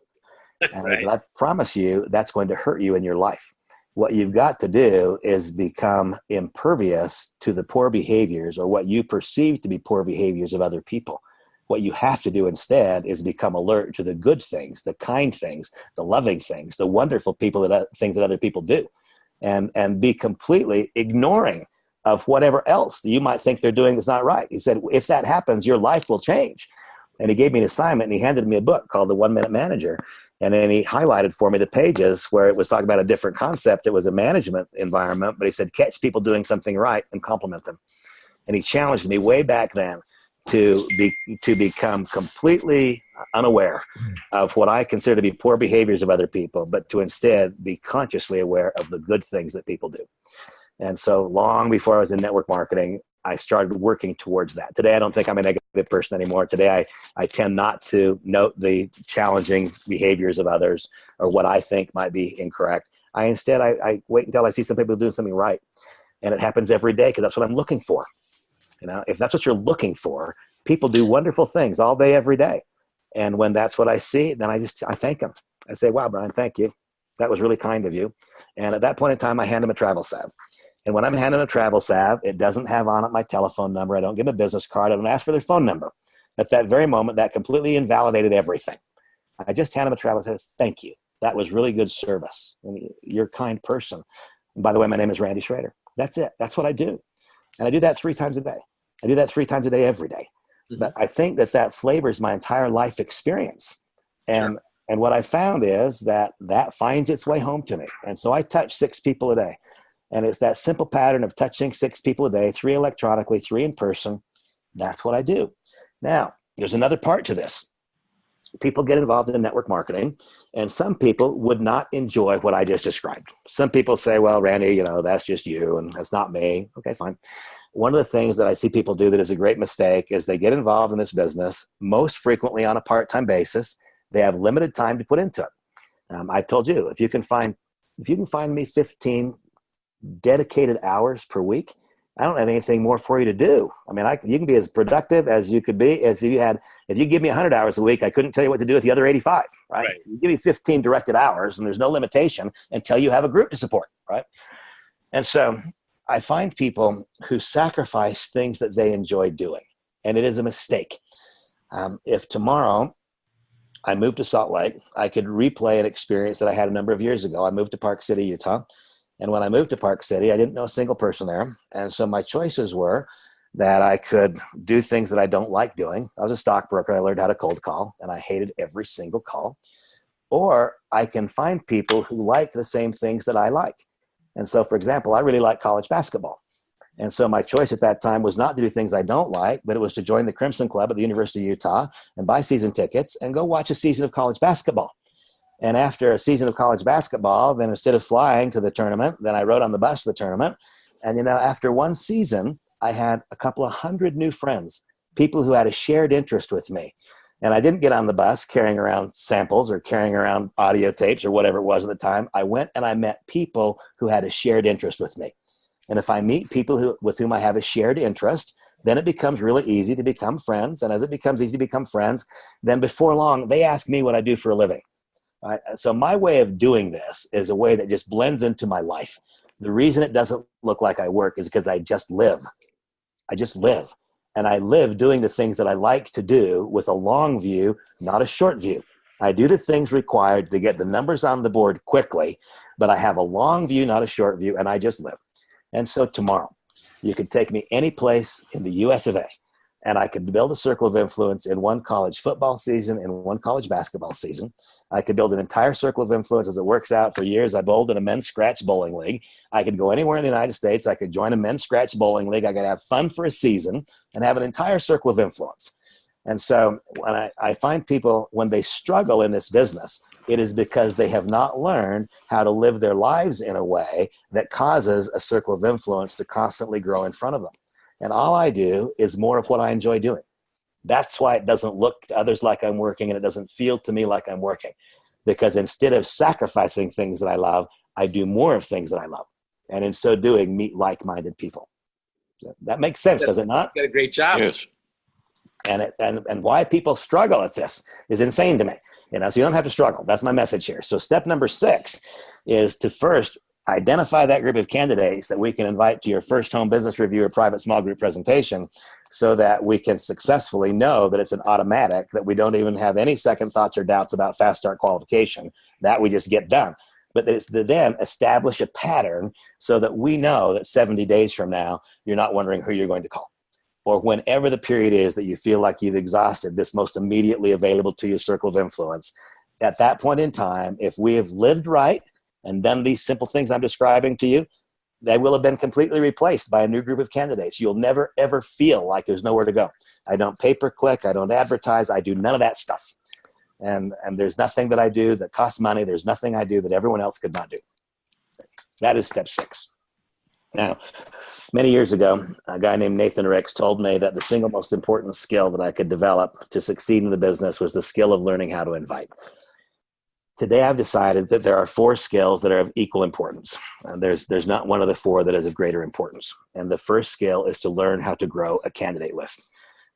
And right. I promise you, that's going to hurt you in your life. What you've got to do is become impervious to the poor behaviors or what you perceive to be poor behaviors of other people. What you have to do instead is become alert to the good things, the kind things, the loving things, the wonderful things that other people do, and be completely ignoring of whatever else that you might think they're doing that's not right. He said, if that happens, your life will change. And he gave me an assignment, and he handed me a book called The 1 Minute Manager. And then he highlighted for me the pages where it was talking about a different concept. It was a management environment, but he said, catch people doing something right and compliment them. And he challenged me way back then to become completely unaware of what I consider to be poor behaviors of other people, but to instead be consciously aware of the good things that people do. And so long before I was in network marketing, I started working towards that. Today, I don't think I'm a negative person anymore. Today, I tend not to note the challenging behaviors of others or what I think might be incorrect. I wait until I see some people doing something right. And it happens every day because that's what I'm looking for. If that's what you're looking for, people do wonderful things all day, every day. And when that's what I see, then I thank them. I say, wow, Brian, thank you. That was really kind of you. And at that point in time, I hand them a travel salve. And when I'm handing a travel salve, it doesn't have on it my telephone number. I don't give them a business card. I don't ask for their phone number. At that very moment, that completely invalidated everything. I just hand them a travel salve. Thank you. That was really good service. And you're a kind person. And by the way, my name is Randy Schroeder. That's it. That's what I do. And I do that 3 times a day. I do that 3 times a day, every day. Mm-hmm. But I think that flavors my entire life experience. And what I found is that finds its way home to me. And so I touch 6 people a day. And it's that simple pattern of touching 6 people a day, 3 electronically, 3 in person. That's what I do. Now, there's another part to this. People get involved in network marketing, and some people would not enjoy what I just described. Some people say, well, Randy, that's just you, and that's not me. Okay, fine. One of the things that I see people do that is a great mistake is they get involved in this business, most frequently on a part-time basis. They have limited time to put into it. I told you, if you can find me 15 dedicated hours per week, I don't have anything more for you to do. I mean, you can be as productive as you could be if you give me 100 hours a week, I couldn't tell you what to do with the other 85, right? You give me 15 directed hours and there's no limitation until you have a group to support, right? And so I find people who sacrifice things that they enjoy doing, and it is a mistake. If tomorrow I moved to Salt Lake, I could replay an experience that I had a number of years ago. I moved to Park City, Utah. And when I moved to Park City, I didn't know a single person there. And so my choices were that I could do things that I don't like doing. I was a stockbroker. I learned how to cold call, and I hated every single call. Or I can find people who like the same things that I like. And so, for example, I really like college basketball. And so my choice at that time was not to do things I don't like, but it was to join the Crimson Club at the University of Utah and buy season tickets and go watch a season of college basketball. And after a season of college basketball, then instead of flying to the tournament, then I rode on the bus to the tournament. And, after one season, I had a couple of 100 new friends, people who had a shared interest with me. And I didn't get on the bus carrying around samples or carrying around audio tapes or whatever it was at the time. I went and I met people who had a shared interest with me. And if I meet people with whom I have a shared interest, then it becomes really easy to become friends. And as it becomes easy to become friends, then before long, they ask me what I do for a living. Right? So my way of doing this is a way that just blends into my life. The reason it doesn't look like I work is because I just live. I just live. And I live doing the things that I like to do with a long view, not a short view. I do the things required to get the numbers on the board quickly, but I have a long view, not a short view, and I just live. And so tomorrow, you could take me any place in the US of A, and I could build a circle of influence in one college football season and one college basketball season. I could build an entire circle of influence as it works out. For years, I bowled in a men's scratch bowling league. I could go anywhere in the United States. I could join a men's scratch bowling league. I could have fun for a season and have an entire circle of influence. And so when I find people, when they struggle in this business, it is because they have not learned how to live their lives in a way that causes a circle of influence to constantly grow in front of them. And all I do is more of what I enjoy doing. That's why it doesn't look to others like I'm working, and it doesn't feel to me like I'm working. Because instead of sacrificing things that I love, I do more of things that I love. And in so doing, meet like-minded people. That makes sense, does it not? You did a great job. Yes. And why people struggle at this is insane to me. So you don't have to struggle. That's my message here. So step number 6 is to first identify that group of candidates that we can invite to your first home business review or private small group presentation, so that we can successfully know that it's an automatic, that we don't even have any second thoughts or doubts about fast start qualification, that we just get done. But it's to then establish a pattern so that we know that 70 days from now, you're not wondering who you're going to call. Or whenever the period is that you feel like you've exhausted this most immediately available to you circle of influence, at that point in time, if we have lived right and done these simple things I'm describing to you, they will have been completely replaced by a new group of candidates. You'll never, ever feel like there's nowhere to go. I don't pay-per-click. I don't advertise. I do none of that stuff. And there's nothing that I do that costs money. There's nothing I do that everyone else could not do. That is step 6. Now, many years ago, a guy named Nathan Ricks told me that the single most important skill that I could develop to succeed in the business was the skill of learning how to invite. Today, I've decided that there are 4 skills that are of equal importance. There's not one of the 4 that is of greater importance. And the first skill is to learn how to grow a candidate list.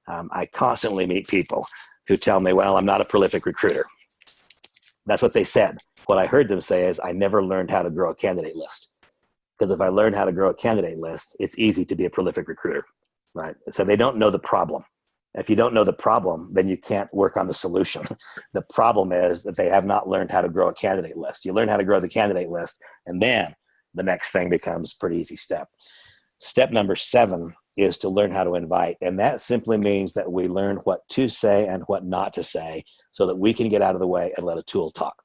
I constantly meet people who tell me, well, I'm not a prolific recruiter. That's what they said. What I heard them say is, I never learned how to grow a candidate list. Because if I learn how to grow a candidate list, it's easy to be a prolific recruiter, right? So they don't know the problem. If you don't know the problem, then you can't work on the solution. The problem is that they have not learned how to grow a candidate list. You learn how to grow the candidate list, and then the next thing becomes a pretty easy step. Step number 7 is to learn how to invite. And that simply means that we learn what to say and what not to say so that we can get out of the way and let a tool talk.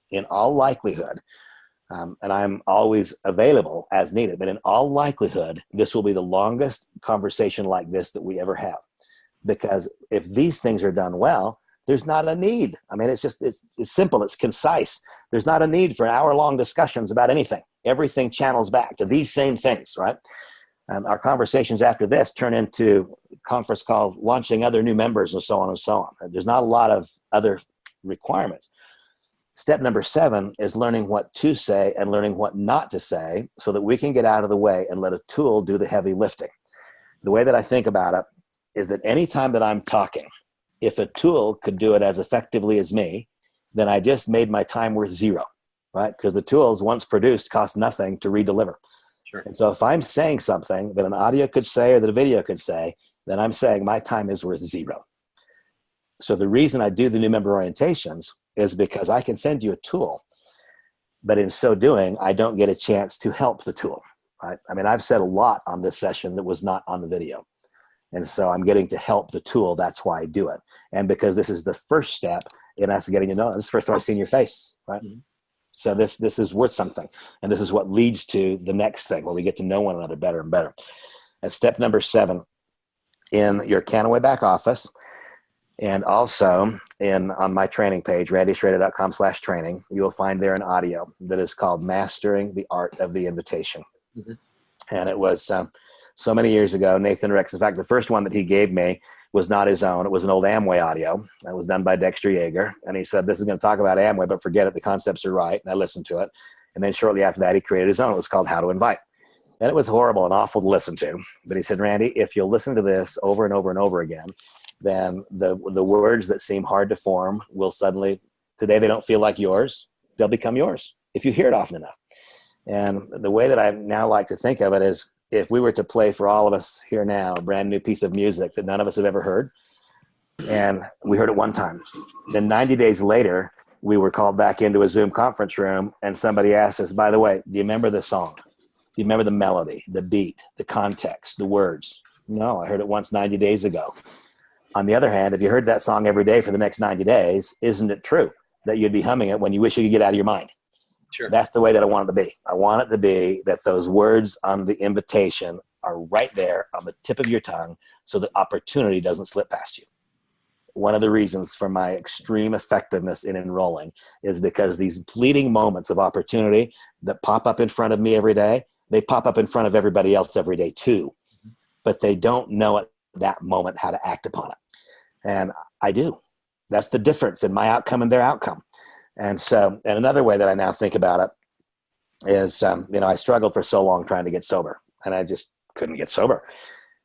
In all likelihood, and I'm always available as needed, but in all likelihood, this will be the longest conversation like this that we ever have. Because if these things are done well, there's not a need. I mean, it's simple, it's concise. There's not a need for hour-long discussions about anything. Everything channels back to these same things, right? Our conversations after this turn into conference calls, launching other new members, and so on and so on. There's not a lot of other requirements. Step number 7 is learning what to say and learning what not to say so that we can get out of the way and let a tool do the heavy lifting. The way that I think about it is that anytime that I'm talking, if a tool could do it as effectively as me, then I just made my time worth 0, right? Because the tools, once produced, cost nothing to redeliver. Sure. And so if I'm saying something that an audio could say or that a video could say, then I'm saying my time is worth 0. So the reason I do the new member orientations is because I can send you a tool, but in so doing, I don't get a chance to help the tool, right? I mean, I've said a lot on this session that was not on the video. And so I'm getting to help the tool. That's why I do it. And because this is the first step in us getting to know, this is the first time I've seen your face, right? Mm-hmm. So this is worth something. And this is what leads to the next thing where we get to know one another better and better. And step number 7, in your Kannaway back office, and also on my training page, randyschroeder.com/training, you will find there an audio that is called Mastering the Art of the Invitation. Mm-hmm. And it was so many years ago, Nathan Ricks, in fact, the first one that he gave me was not his own. It was an old Amway audio that was done by Dexter Yeager. And he said, this is going to talk about Amway, but forget it. The concepts are right. And I listened to it. And then shortly after that, he created his own. It was called How to Invite. And it was horrible and awful to listen to. But he said, Randy, if you'll listen to this over and over and over again, then the words that seem hard to form will suddenly, today they don't feel like yours, they'll become yours if you hear it often enough. And the way that I now like to think of it is, if we were to play for all of us here now a brand new piece of music that none of us have ever heard, and we heard it one time, then 90 days later, we were called back into a Zoom conference room and somebody asked us, by the way, do you remember the song? Do you remember the melody, the beat, the context, the words? No, I heard it once 90 days ago. On the other hand, if you heard that song every day for the next 90 days, isn't it true that you'd be humming it when you wish you could get out of your mind? Sure. That's the way that I want it to be. I want it to be that those words on the invitation are right there on the tip of your tongue so that opportunity doesn't slip past you. One of the reasons for my extreme effectiveness in enrolling is because these fleeting moments of opportunity that pop up in front of me every day, they pop up in front of everybody else every day too, but they don't know at that moment how to act upon it. And I do. That's the difference in my outcome and their outcome. And so, and another way that I now think about it is, I struggled for so long trying to get sober, and I just couldn't get sober.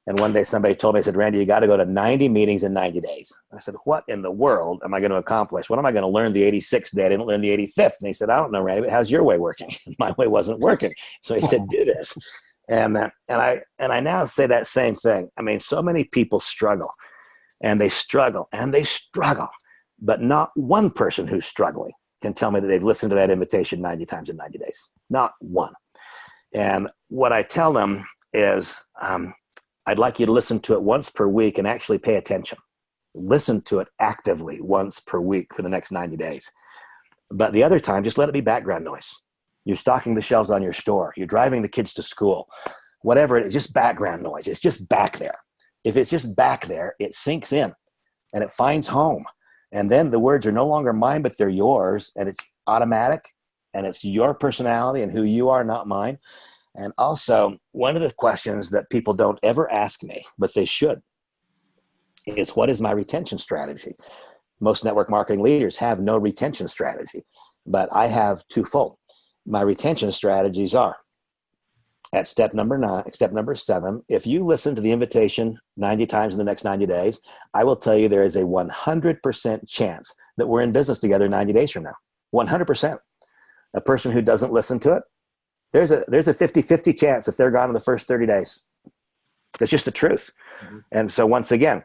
And one day somebody told me, I said, Randy, you got to go to 90 meetings in 90 days. I said, what in the world am I going to accomplish? What am I going to learn the 86th day? I didn't learn the 85th. And he said, I don't know, Randy, but how's your way working? My way wasn't working. So he said, do this. And I now say that same thing. I mean, so many people struggle, and they struggle, and they struggle. But not one person who's struggling can tell me that they've listened to that invitation 90 times in 90 days. Not one. And what I tell them is, I'd like you to listen to it once per week and actually pay attention. Listen to it actively once per week for the next 90 days. But the other time, just let it be background noise. You're stocking the shelves on your store. You're driving the kids to school. Whatever it is, just background noise. It's just back there. If it's just back there, it sinks in and it finds home. And then the words are no longer mine, but they're yours. And it's automatic. And it's your personality and who you are, not mine. And also, one of the questions that people don't ever ask me, but they should, is what is my retention strategy? Most network marketing leaders have no retention strategy, but I have twofold. My retention strategies are, at step number 7, if you listen to the invitation 90 times in the next 90 days, I will tell you there is a 100% chance that we're in business together 90 days from now. 100%. A person who doesn't listen to it, there's a 50-50 chance if they're gone in the first 30 days. It's just the truth. Mm-hmm. And so once again,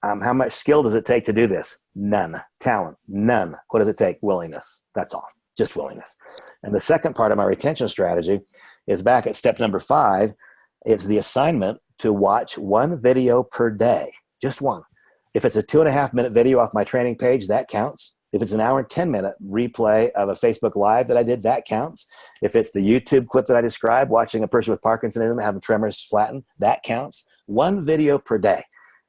how much skill does it take to do this? None. Talent? None. What does it take? Willingness. That's all. Just willingness. And the second part of my retention strategy is back at step number 5. It's the assignment to watch one video per day. Just one. If it's a 2.5-minute video off my training page, that counts. If it's an hour and 10-minute replay of a Facebook Live that I did, that counts. If it's the YouTube clip that I described, watching a person with Parkinsonism having tremors flatten, that counts. One video per day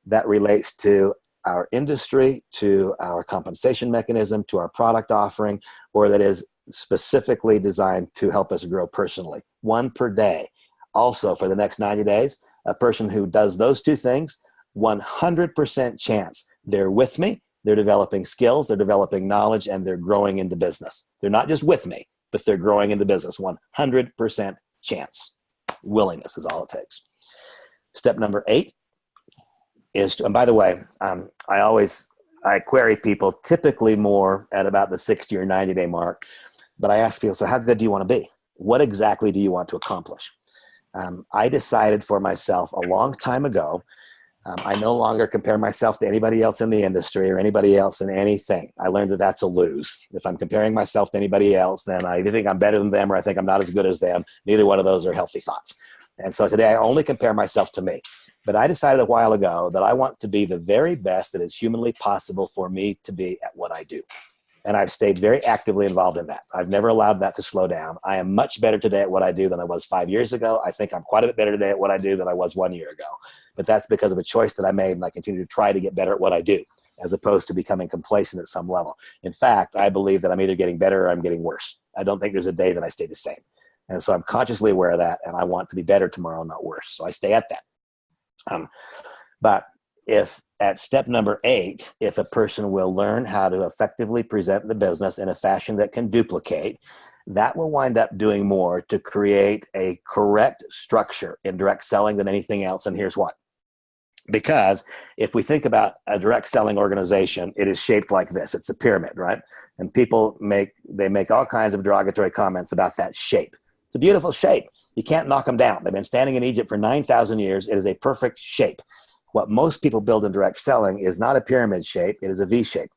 that relates to our industry, to our compensation mechanism, to our product offering, or that is specifically designed to help us grow personally. One per day. Also, for the next 90 days, a person who does those two things, 100% chance they're with me. They're developing skills, they're developing knowledge, and they're growing into business. They're not just with me, but they're growing into business. 100% chance. Willingness is all it takes. Step number 8 is, and by the way, I query people typically more at about the 60 or 90 day mark, but I ask people, so how good do you want to be? What exactly do you want to accomplish? I decided for myself a long time ago, I no longer compare myself to anybody else in the industry or anybody else in anything. I learned that that's a lose. If I'm comparing myself to anybody else, then I either think I'm better than them or I think I'm not as good as them. Neither one of those are healthy thoughts. And so today I only compare myself to me. But I decided a while ago that I want to be the very best that is humanly possible for me to be at what I do. And I've stayed very actively involved in that. I've never allowed that to slow down. I am much better today at what I do than I was 5 years ago. I think I'm quite a bit better today at what I do than I was 1 year ago. But that's because of a choice that I made, and I continue to try to get better at what I do, as opposed to becoming complacent at some level. In fact, I believe that I'm either getting better or I'm getting worse. I don't think there's a day that I stay the same. And so I'm consciously aware of that, and I want to be better tomorrow, not worse. So I stay at that. But if at step number 8, if a person will learn how to effectively present the business in a fashion that can duplicate, that will wind up doing more to create a correct structure in direct selling than anything else. And here's why. Because if we think about a direct selling organization, it is shaped like this. It's a pyramid, right? And people make all kinds of derogatory comments about that shape. It's a beautiful shape. You can't knock them down. They've been standing in Egypt for 9,000 years. It is a perfect shape. What most people build in direct selling is not a pyramid shape. It is a V shape.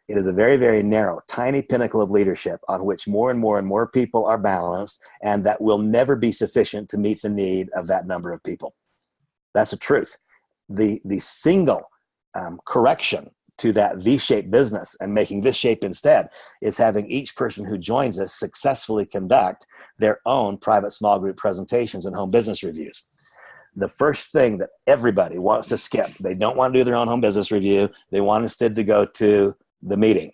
It is a very, very narrow, tiny pinnacle of leadership on which more and more and more people are balanced, and that will never be sufficient to meet the need of that number of people. That's the truth. The single correction to that V-shaped business and making this shape instead is having each person who joins us successfully conduct their own private small group presentations and home business reviews. The first thing that everybody wants to skip, they don't want to do their own home business review. They want instead to go to the meeting.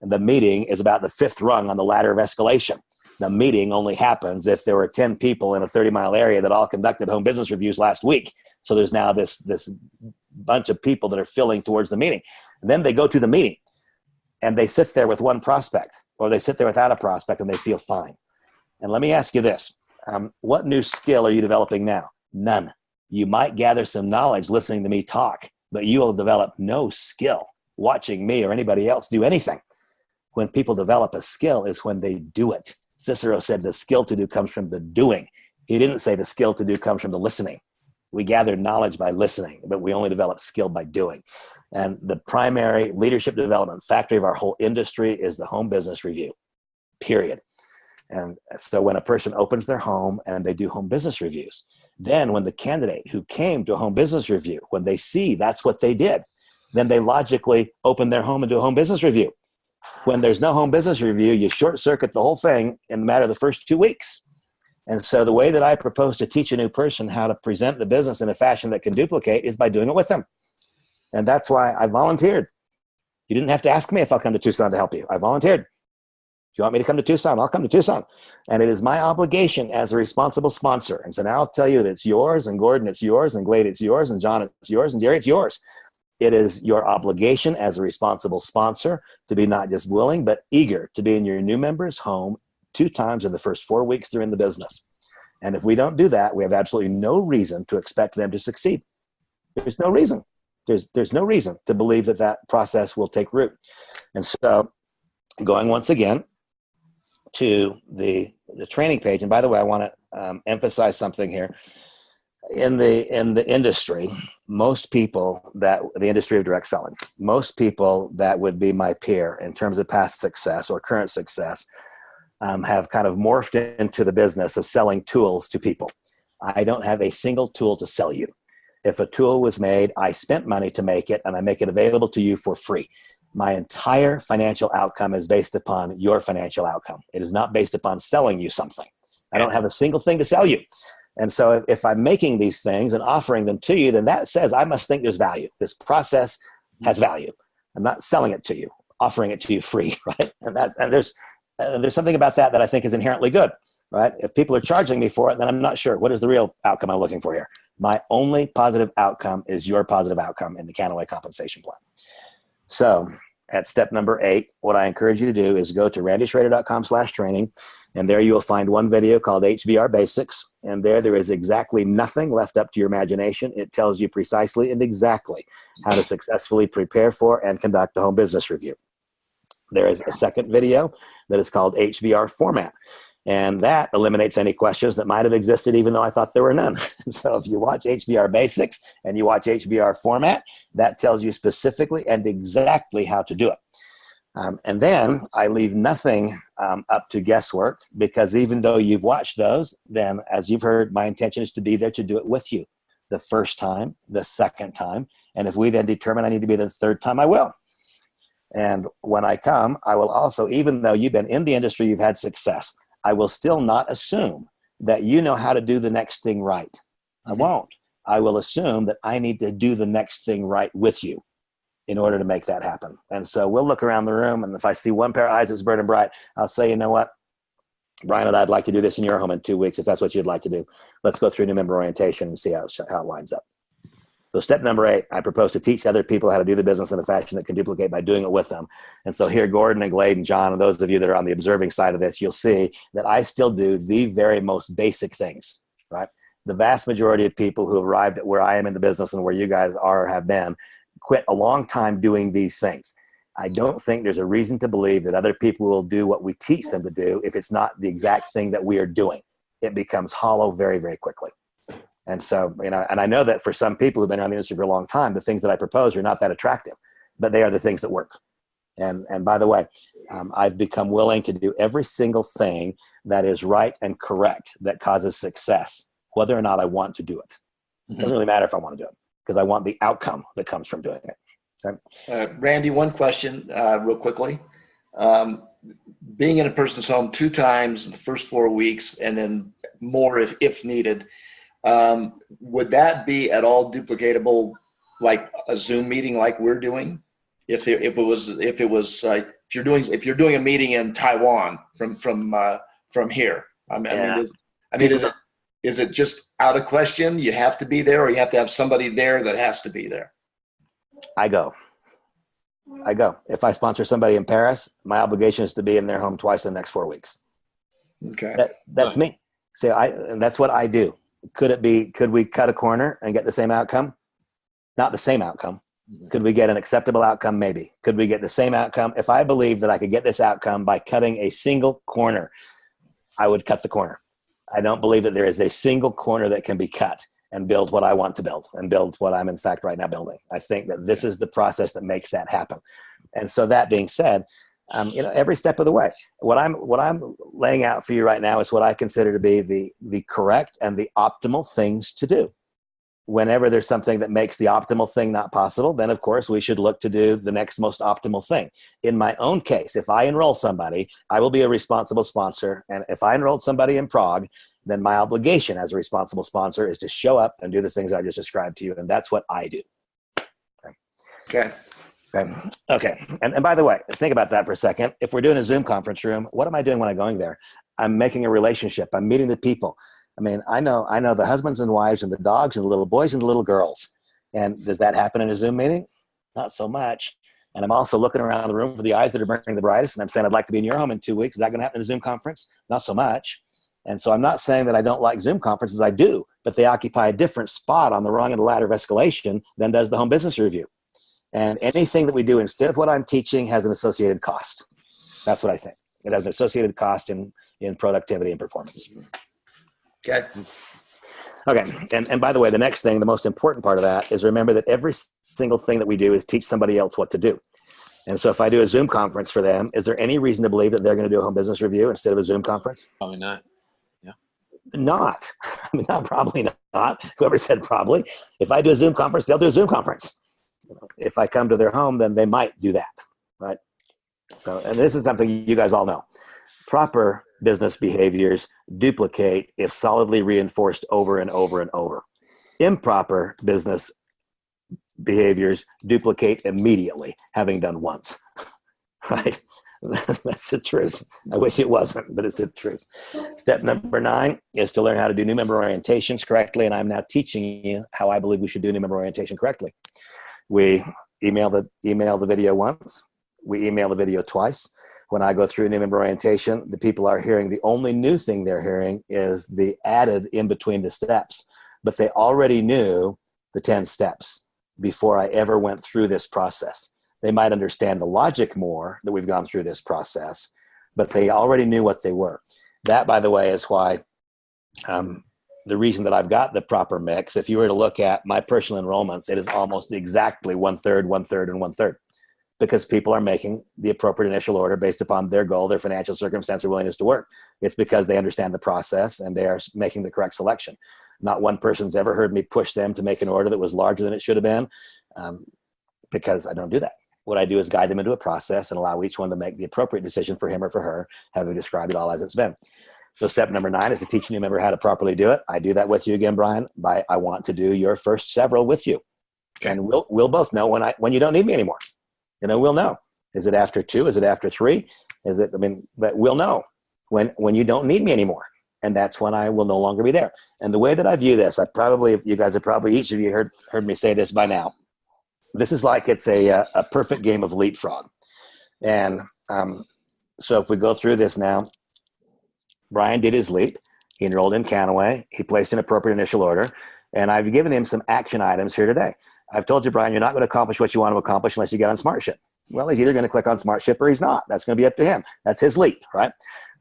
And the meeting is about the 5th rung on the ladder of escalation. The meeting only happens if there were 10 people in a 30-mile area that all conducted home business reviews last week. So there's now this bunch of people that are filling towards the meeting. And then they go to the meeting and they sit there with one prospect, or they sit there without a prospect and they feel fine. And let me ask you this. What new skill are you developing now? None. You might gather some knowledge listening to me talk, but you will develop no skill watching me or anybody else do anything. When people develop a skill is when they do it. Cicero said the skill to do comes from the doing. He didn't say the skill to do comes from the listening. We gather knowledge by listening, but we only develop skill by doing. And the primary leadership development factory of our whole industry is the home business review, period. And so when a person opens their home and they do home business reviews, then when the candidate who came to a home business review, when they see that's what they did, then they logically open their home and do a home business review. When there's no home business review, you short circuit the whole thing in the matter of the first 2 weeks. And so the way that I propose to teach a new person how to present the business in a fashion that can duplicate is by doing it with them. And that's why I volunteered. You didn't have to ask me if I'll come to Tucson to help you. I volunteered. If you want me to come to Tucson, I'll come to Tucson. And it is my obligation as a responsible sponsor. And so now I'll tell you that it's yours, and Gordon, it's yours, and Glade, it's yours, and John, it's yours, and Jerry, it's yours. It is your obligation as a responsible sponsor to be not just willing, but eager to be in your new member's home 2 times in the first 4 weeks they're in the business. And if we don't do that, we have absolutely no reason to expect them to succeed. There's no reason. There's no reason to believe that that process will take root. And so going once again to the training page, and by the way, I want to emphasize something here. In the industry, most people the industry of direct selling, most people that would be my peer in terms of past success or current success have kind of morphed into the business of selling tools to people. I don't have a single tool to sell you. If a tool was made, I spent money to make it, and I make it available to you for free. My entire financial outcome is based upon your financial outcome. It is not based upon selling you something. I don't have a single thing to sell you. And so if I'm making these things and offering them to you, then that says I must think there's value. This process has value. I'm not selling it to you, offering it to you free, right? And there's something about that I think is inherently good, right? If people are charging me for it, then I'm not sure. What is the real outcome I'm looking for here? My only positive outcome is your positive outcome in the Kannaway compensation plan. So at step number 8, what I encourage you to do is go to randyschroeder.com/training. And there you will find one video called HBR Basics. And there is exactly nothing left up to your imagination. It tells you precisely and exactly how to successfully prepare for and conduct a home business review. There is a second video that is called HBR Format. And that eliminates any questions that might have existed even though I thought there were none. So if you watch HBR Basics and you watch HBR Format, that tells you specifically and exactly how to do it. And then I leave nothing up to guesswork, because even though you've watched those, then as you've heard, my intention is to be there to do it with you the first time, the second time. And if we then determine I need to be the third time, I will. And when I come, I will also, even though you've been in the industry, you've had success, I will still not assume that you know how to do the next thing right. I won't. I will assume that I need to do the next thing right with you in order to make that happen. And so we'll look around the room, and if I see one pair of eyes that's burning bright, I'll say, you know what, Brian and I'd like to do this in your home in 2 weeks if that's what you'd like to do. Let's go through new member orientation and see how it lines up. So step number 8, I propose to teach other people how to do the business in a fashion that can duplicate by doing it with them. And so here, Gordon and Glade and John, and those of you that are on the observing side of this, you'll see that I still do the very most basic things, right? The vast majority of people who arrived at where I am in the business and where you guys are or have been quit a long time doing these things. I don't think there's a reason to believe that other people will do what we teach them to do if it's not the exact thing that we are doing. It becomes hollow very, very quickly. And so, and I know that for some people who've been around the industry for a long time, the things that I propose are not that attractive, but they are the things that work. And by the way, I've become willing to do every single thing that is right and correct that causes success, whether or not I want to do it. It doesn't really matter if I want to do it, because I want the outcome that comes from doing it. Okay? Randy, one question real quickly. Being in a person's home 2 times in the first 4 weeks and then more if needed, would that be at all duplicatable, like a Zoom meeting like we're doing? If you're doing a meeting in Taiwan from here, is it just out of question? You have to be there, or you have to have somebody there that has to be there? I go. If I sponsor somebody in Paris, my obligation is to be in their home twice in the next 4 weeks. Okay. That's me. So and that's what I do. Could we cut a corner and get the same outcome? Not the same outcome. Could we get an acceptable outcome? Maybe. Could we get the same outcome? If I believe that I could get this outcome by cutting a single corner, I would cut the corner. I don't believe that there is a single corner that can be cut and build what I want to build and build what I'm in fact right now building. I think that this is the process that makes that happen. And so that being said, every step of the way, what I'm laying out for you right now is what I consider to be the correct and the optimal things to do. Whenever there's something that makes the optimal thing not possible, then of course we should look to do the next most optimal thing. In my own case, if I enroll somebody, I will be a responsible sponsor. And if I enrolled somebody in Prague, then my obligation as a responsible sponsor is to show up and do the things I just described to you. And that's what I do. Okay. And by the way, think about that for a second. If we're doing a Zoom conference room, what am I doing when I'm going there? I'm making a relationship. I'm meeting the people. I mean, I know the husbands and wives and the dogs and the little boys and the little girls. And does that happen in a Zoom meeting? Not so much. And I'm also looking around the room for the eyes that are burning the brightest. And I'm saying, I'd like to be in your home in 2 weeks. Is that going to happen in a Zoom conference? Not so much. And so I'm not saying that I don't like Zoom conferences. I do, but they occupy a different spot on the rung of the ladder of escalation than does the home business review. And anything that we do instead of what I'm teaching has an associated cost. That's what I think. It has an associated cost in productivity and performance. Okay. And by the way, the next thing, the most important part of that is remember that every single thing that we do is teach somebody else what to do. And so if I do a Zoom conference for them, is there any reason to believe that they're going to do a home business review instead of a Zoom conference? Probably not. Not. Probably not. Whoever said probably. If I do a Zoom conference, they'll do a Zoom conference. If I come to their home, then they might do that, right? So, and this is something you guys all know. Proper business behaviors duplicate if solidly reinforced over and over and over. Improper business behaviors duplicate immediately, having done once, right? That's the truth. I wish it wasn't, but it's the truth. Step number 9 is to learn how to do new member orientations correctly, and I'm now teaching you how I believe we should do new member orientation correctly. We email the video once. We email the video twice. When I go through new member orientation, the people are hearing, the only new thing they're hearing is the added in between the steps, but they already knew the 10 steps before I ever went through this process. They might understand the logic more that we've gone through this process, but they already knew what they were. That, by the way, is why the reason that I've got the proper mix. If you were to look at my personal enrollments, it is almost exactly 1/3, 1/3, and 1/3, because people are making the appropriate initial order based upon their goal, their financial circumstance, or willingness to work. It's because they understand the process and they are making the correct selection. Not one person's ever heard me push them to make an order that was larger than it should have been, because I don't do that. What I do is guide them into a process and allow each one to make the appropriate decision for him or for her, having described it all as it's been. So step number 9 is to teach a new member how to properly do it. I do that with you again, Brian, I want to do your first several with you. Okay. And we'll both know when you don't need me anymore. We'll know. Is it after 2? Is it after 3? But we'll know when you don't need me anymore. and that's when I will no longer be there. And the way that I view this, you guys have probably, each of you heard me say this by now. This is like it's a perfect game of leapfrog. And so if we go through this now, Brian did his leap. He enrolled in Kannaway. He placed an appropriate initial order. And I've given him some action items here today. I've told you, Brian, you're not going to accomplish what you want to accomplish unless you get on SmartShip. Well, he's either going to click on SmartShip or he's not. That's going to be up to him. That's his leap, right?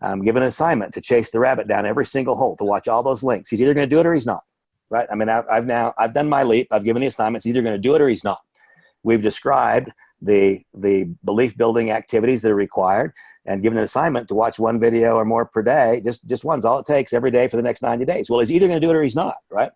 I'm given an assignment to chase the rabbit down every single hole, to watch all those links. He's either going to do it or he's not, right? I mean, I've done my leap. I've given the assignments. He's either going to do it or he's not. We've described the belief building activities that are required and given an assignment to watch one video or more per day. Just one's all it takes every day for the next 90 days. Well, he's either going to do it or he's not, right?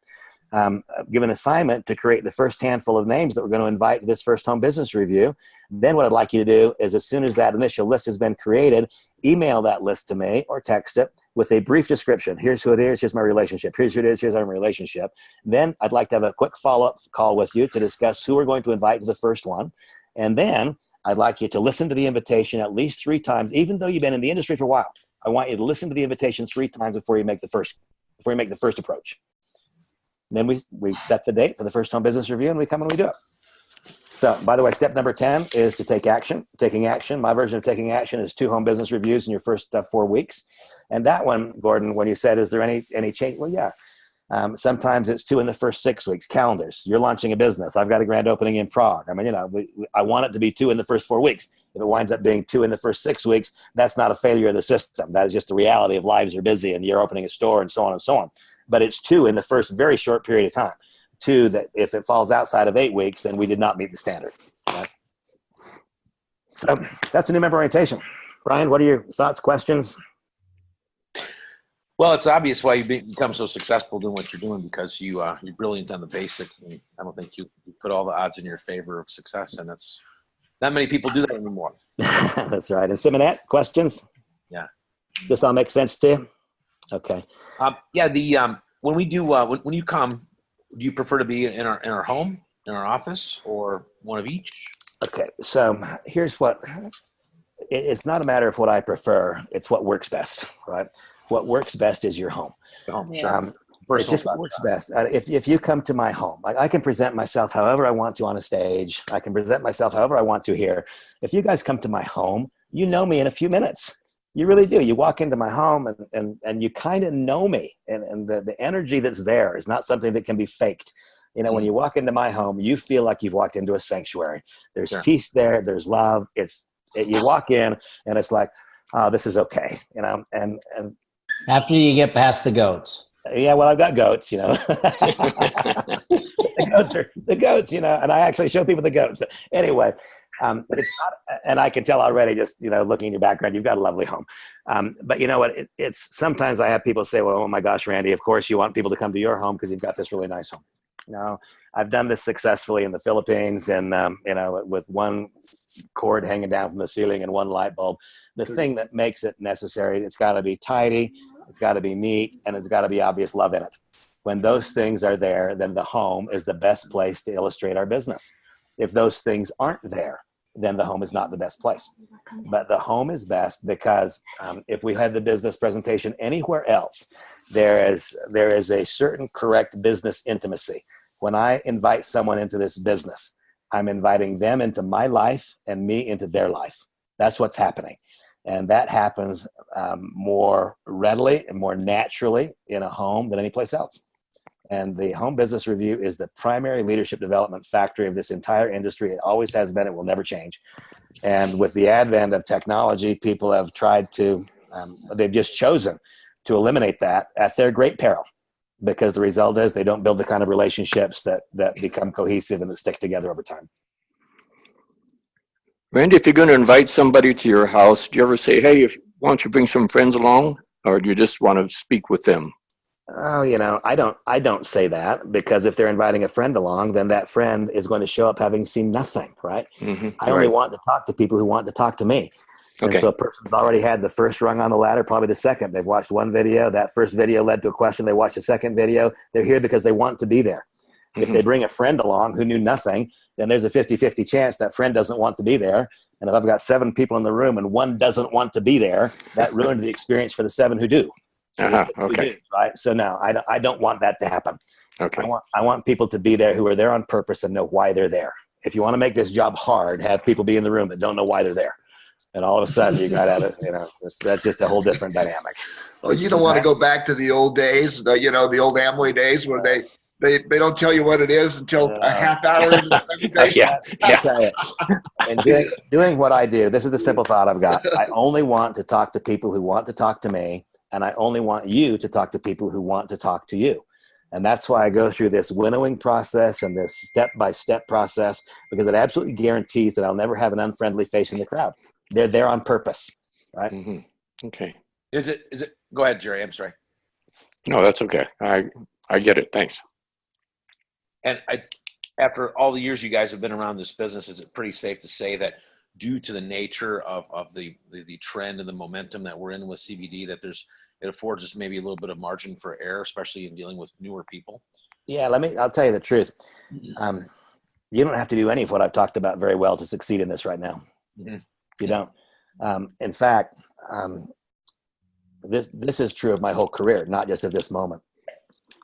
Give an assignment to create the first handful of names that we're going to invite to this first home business review. Then what I'd like you to do is, as soon as that initial list has been created, email that list to me or text it with a brief description. Here's who it is. Here's my relationship. Here's who it is. Here's our relationship. Then I'd like to have a quick follow-up call with you to discuss who we're going to invite to the first one. And then I'd like you to listen to the invitation at least 3 times, even though you've been in the industry for a while. I want you to listen to the invitation 3 times before you make the first approach. Then we set the date for the first home business review, and we come and we do it. So, by the way, step number 10 is to take action. Taking action. My version of taking action is 2 home business reviews in your first 4 weeks. And that one, Gordon, when you said, is there any change? Well, yeah. Sometimes it's 2 in the first 6 weeks. Calendars. You're launching a business. I've got a grand opening in Prague. I mean, I want it to be 2 in the first 4 weeks. If it winds up being 2 in the first 6 weeks, that's not a failure of the system. That is just the reality of lives are busy and you're opening a store and so on and so on. But it's 2 in the first very short period of time. 2 that if it falls outside of 8 weeks, then we did not meet the standard. Right? So that's the new member orientation. Brian, what are your thoughts, questions? Well, it's obvious why you become so successful doing what you're doing, because you're brilliant on the basics. And I don't think you put all the odds in your favor of success, and that's not many people do that anymore. That's right. And Simonette, questions? Yeah. This all makes sense to you? Okay. When we do when you come, do you prefer to be in our home, in our office, or one of each? Okay. So here's what. It's not a matter of what I prefer. It's what works best, right? What works best is your home. Sure. It just works best. If you come to my home, like I can present myself however I want to on a stage. I can present myself however I want to here. If you guys come to my home, you know me in a few minutes. You really do. You walk into my home and you kind of know me. And the energy that's there is not something that can be faked. You know, when you walk into my home, you feel like you've walked into a sanctuary. There's peace there. There's love. You walk in and it's like, oh, this is okay. You know, and after you get past the goats. Yeah, well, I've got goats, you know. the goats, you know, and I actually show people the goats. But anyway, it's not, and I can tell already just, you know, looking at your background, you've got a lovely home. But you know what, it's sometimes I have people say, well, oh my gosh, Randy, of course you want people to come to your home because you've got this really nice home. No, I've done this successfully in the Philippines and, you know, with one cord hanging down from the ceiling and one light bulb. The thing that makes it necessary, it's got to be tidy, it's got to be neat, and it's got to be obvious love in it. When those things are there, then the home is the best place to illustrate our business. If those things aren't there, then the home is not the best place. But the home is best because if we had the business presentation anywhere else, there is a certain correct business intimacy. When I invite someone into this business, I'm inviting them into my life and me into their life. That's what's happening. And that happens more readily and more naturally in a home than any place else. And the home business review is the primary leadership development factory of this entire industry. It always has been. It will never change. And with the advent of technology, people have tried to, they've just chosen to eliminate that at their great peril, because the result is they don't build the kind of relationships that become cohesive and that stick together over time. Randy, if you're going to invite somebody to your house, do you ever say, hey, why don't you bring some friends along? Or do you just want to speak with them? Oh, you know, I don't say that, because if they're inviting a friend along, then that friend is going to show up having seen nothing, right? Mm-hmm. I only want to talk to people who want to talk to me. Okay. And so a person's already had the first rung on the ladder, probably the second. They've watched one video. That first video led to a question. They watched a second video. They're here because they want to be there. Mm-hmm. If they bring a friend along who knew nothing, then there's a 50-50 chance that friend doesn't want to be there. And if I've got 7 people in the room and one doesn't want to be there, that ruined the experience for the 7 who do. We do, right? So no, I don't want that to happen. Okay. I want people to be there who are there on purpose and know why they're there. If you want to make this job hard, have people be in the room that don't know why they're there. And all of a sudden you got at it, that's just a whole different dynamic. Well, you don't want to go back to the old days, the old Amway days where they don't tell you what it is until a half hour into the presentation. Yeah. And doing what I do, this is the simple thought I've got. I only want to talk to people who want to talk to me, and I only want you to talk to people who want to talk to you. And that's why I go through this winnowing process and this step-by-step process, because it absolutely guarantees that I'll never have an unfriendly face in the crowd. They're there on purpose, right? Mm-hmm. Okay. Is it? Go ahead, Jerry. I'm sorry. No, that's okay. I get it. Thanks. And after all the years you guys have been around this business, is it pretty safe to say that due to the nature of the trend and the momentum that we're in with CBD, that it affords us maybe a little bit of margin for error, especially in dealing with newer people? Yeah, I'll tell you the truth. You don't have to do any of what I've talked about very well to succeed in this right now. Mm-hmm. You don't. In fact, this is true of my whole career, not just of this moment.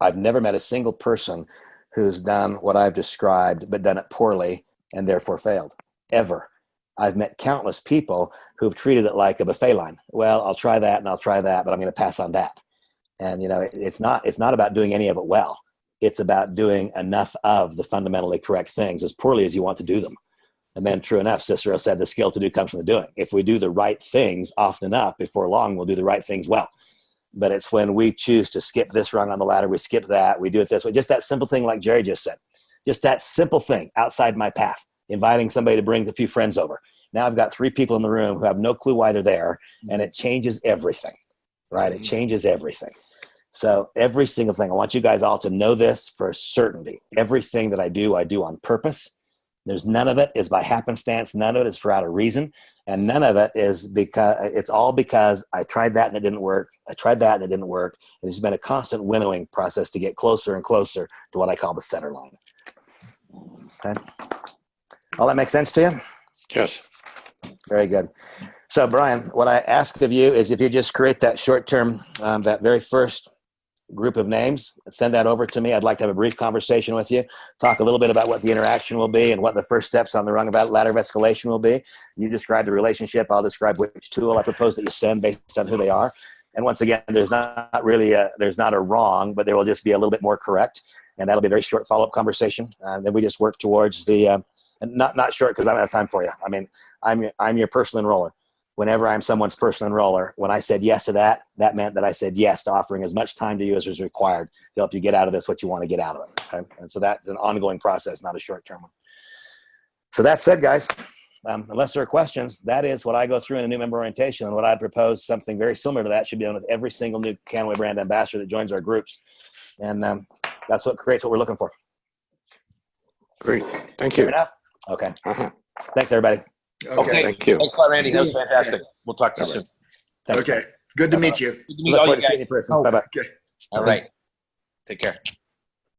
I've never met a single person who's done what I've described, but done it poorly and therefore failed, ever. I've met countless people who've treated it like a buffet line. Well, I'll try that and I'll try that, but I'm going to pass on that. And, it's not about doing any of it well. It's about doing enough of the fundamentally correct things as poorly as you want to do them. And then true enough, Cicero said the skill to do comes from the doing. If we do the right things often enough, before long, we'll do the right things well. But it's when we choose to skip this rung on the ladder, we skip that, we do it this way. Just that simple thing like Jerry just said. Just that simple thing outside my path, inviting somebody to bring a few friends over. Now I've got 3 people in the room who have no clue why they're there, and it changes everything, right? It changes everything. So every single thing, I want you guys all to know this for certainty. Everything that I do on purpose. There's none of it is by happenstance. None of it is for out of reason. And none of it is it's all because I tried that and it didn't work. I tried that and it didn't work. And it's been a constant winnowing process to get closer and closer to what I call the center line. Okay. All that makes sense to you? Yes. Very good. So Brian, what I ask of you is if you just create that short-term, that very first group of names, send that over to me. I'd like to have a brief conversation with you, talk a little bit about what the interaction will be and what the first steps on the rung of ladder of escalation will be. You describe the relationship. I'll describe which tool I propose that you send based on who they are. And once again, there's not a wrong, but there will just be a little bit more correct. And that'll be a very short follow-up conversation. Then we just work towards and not short because I don't have time for you. I mean, I'm your personal enroller. Whenever I'm someone's personal enroller, when I said yes to that, that meant that I said yes to offering as much time to you as was required to help you get out of this what you want to get out of it. Okay? And so that's an ongoing process, not a short-term one. So that said, guys, unless there are questions, that is what I go through in a new member orientation. And what I'd propose, something very similar to that, should be done with every single new Kannaway brand ambassador that joins our groups. And that's what creates what we're looking for. Great. Thank you. Fair enough? Okay. Uh-huh. Thanks, everybody. Okay. Thank you. Thanks a lot, Randy. That was fantastic. We'll talk to you soon. Thanks, Okay. man. Good to meet you. Good to meet Look all forward you to seeing guys. you in person. Bye-bye. Okay. All right. Take care.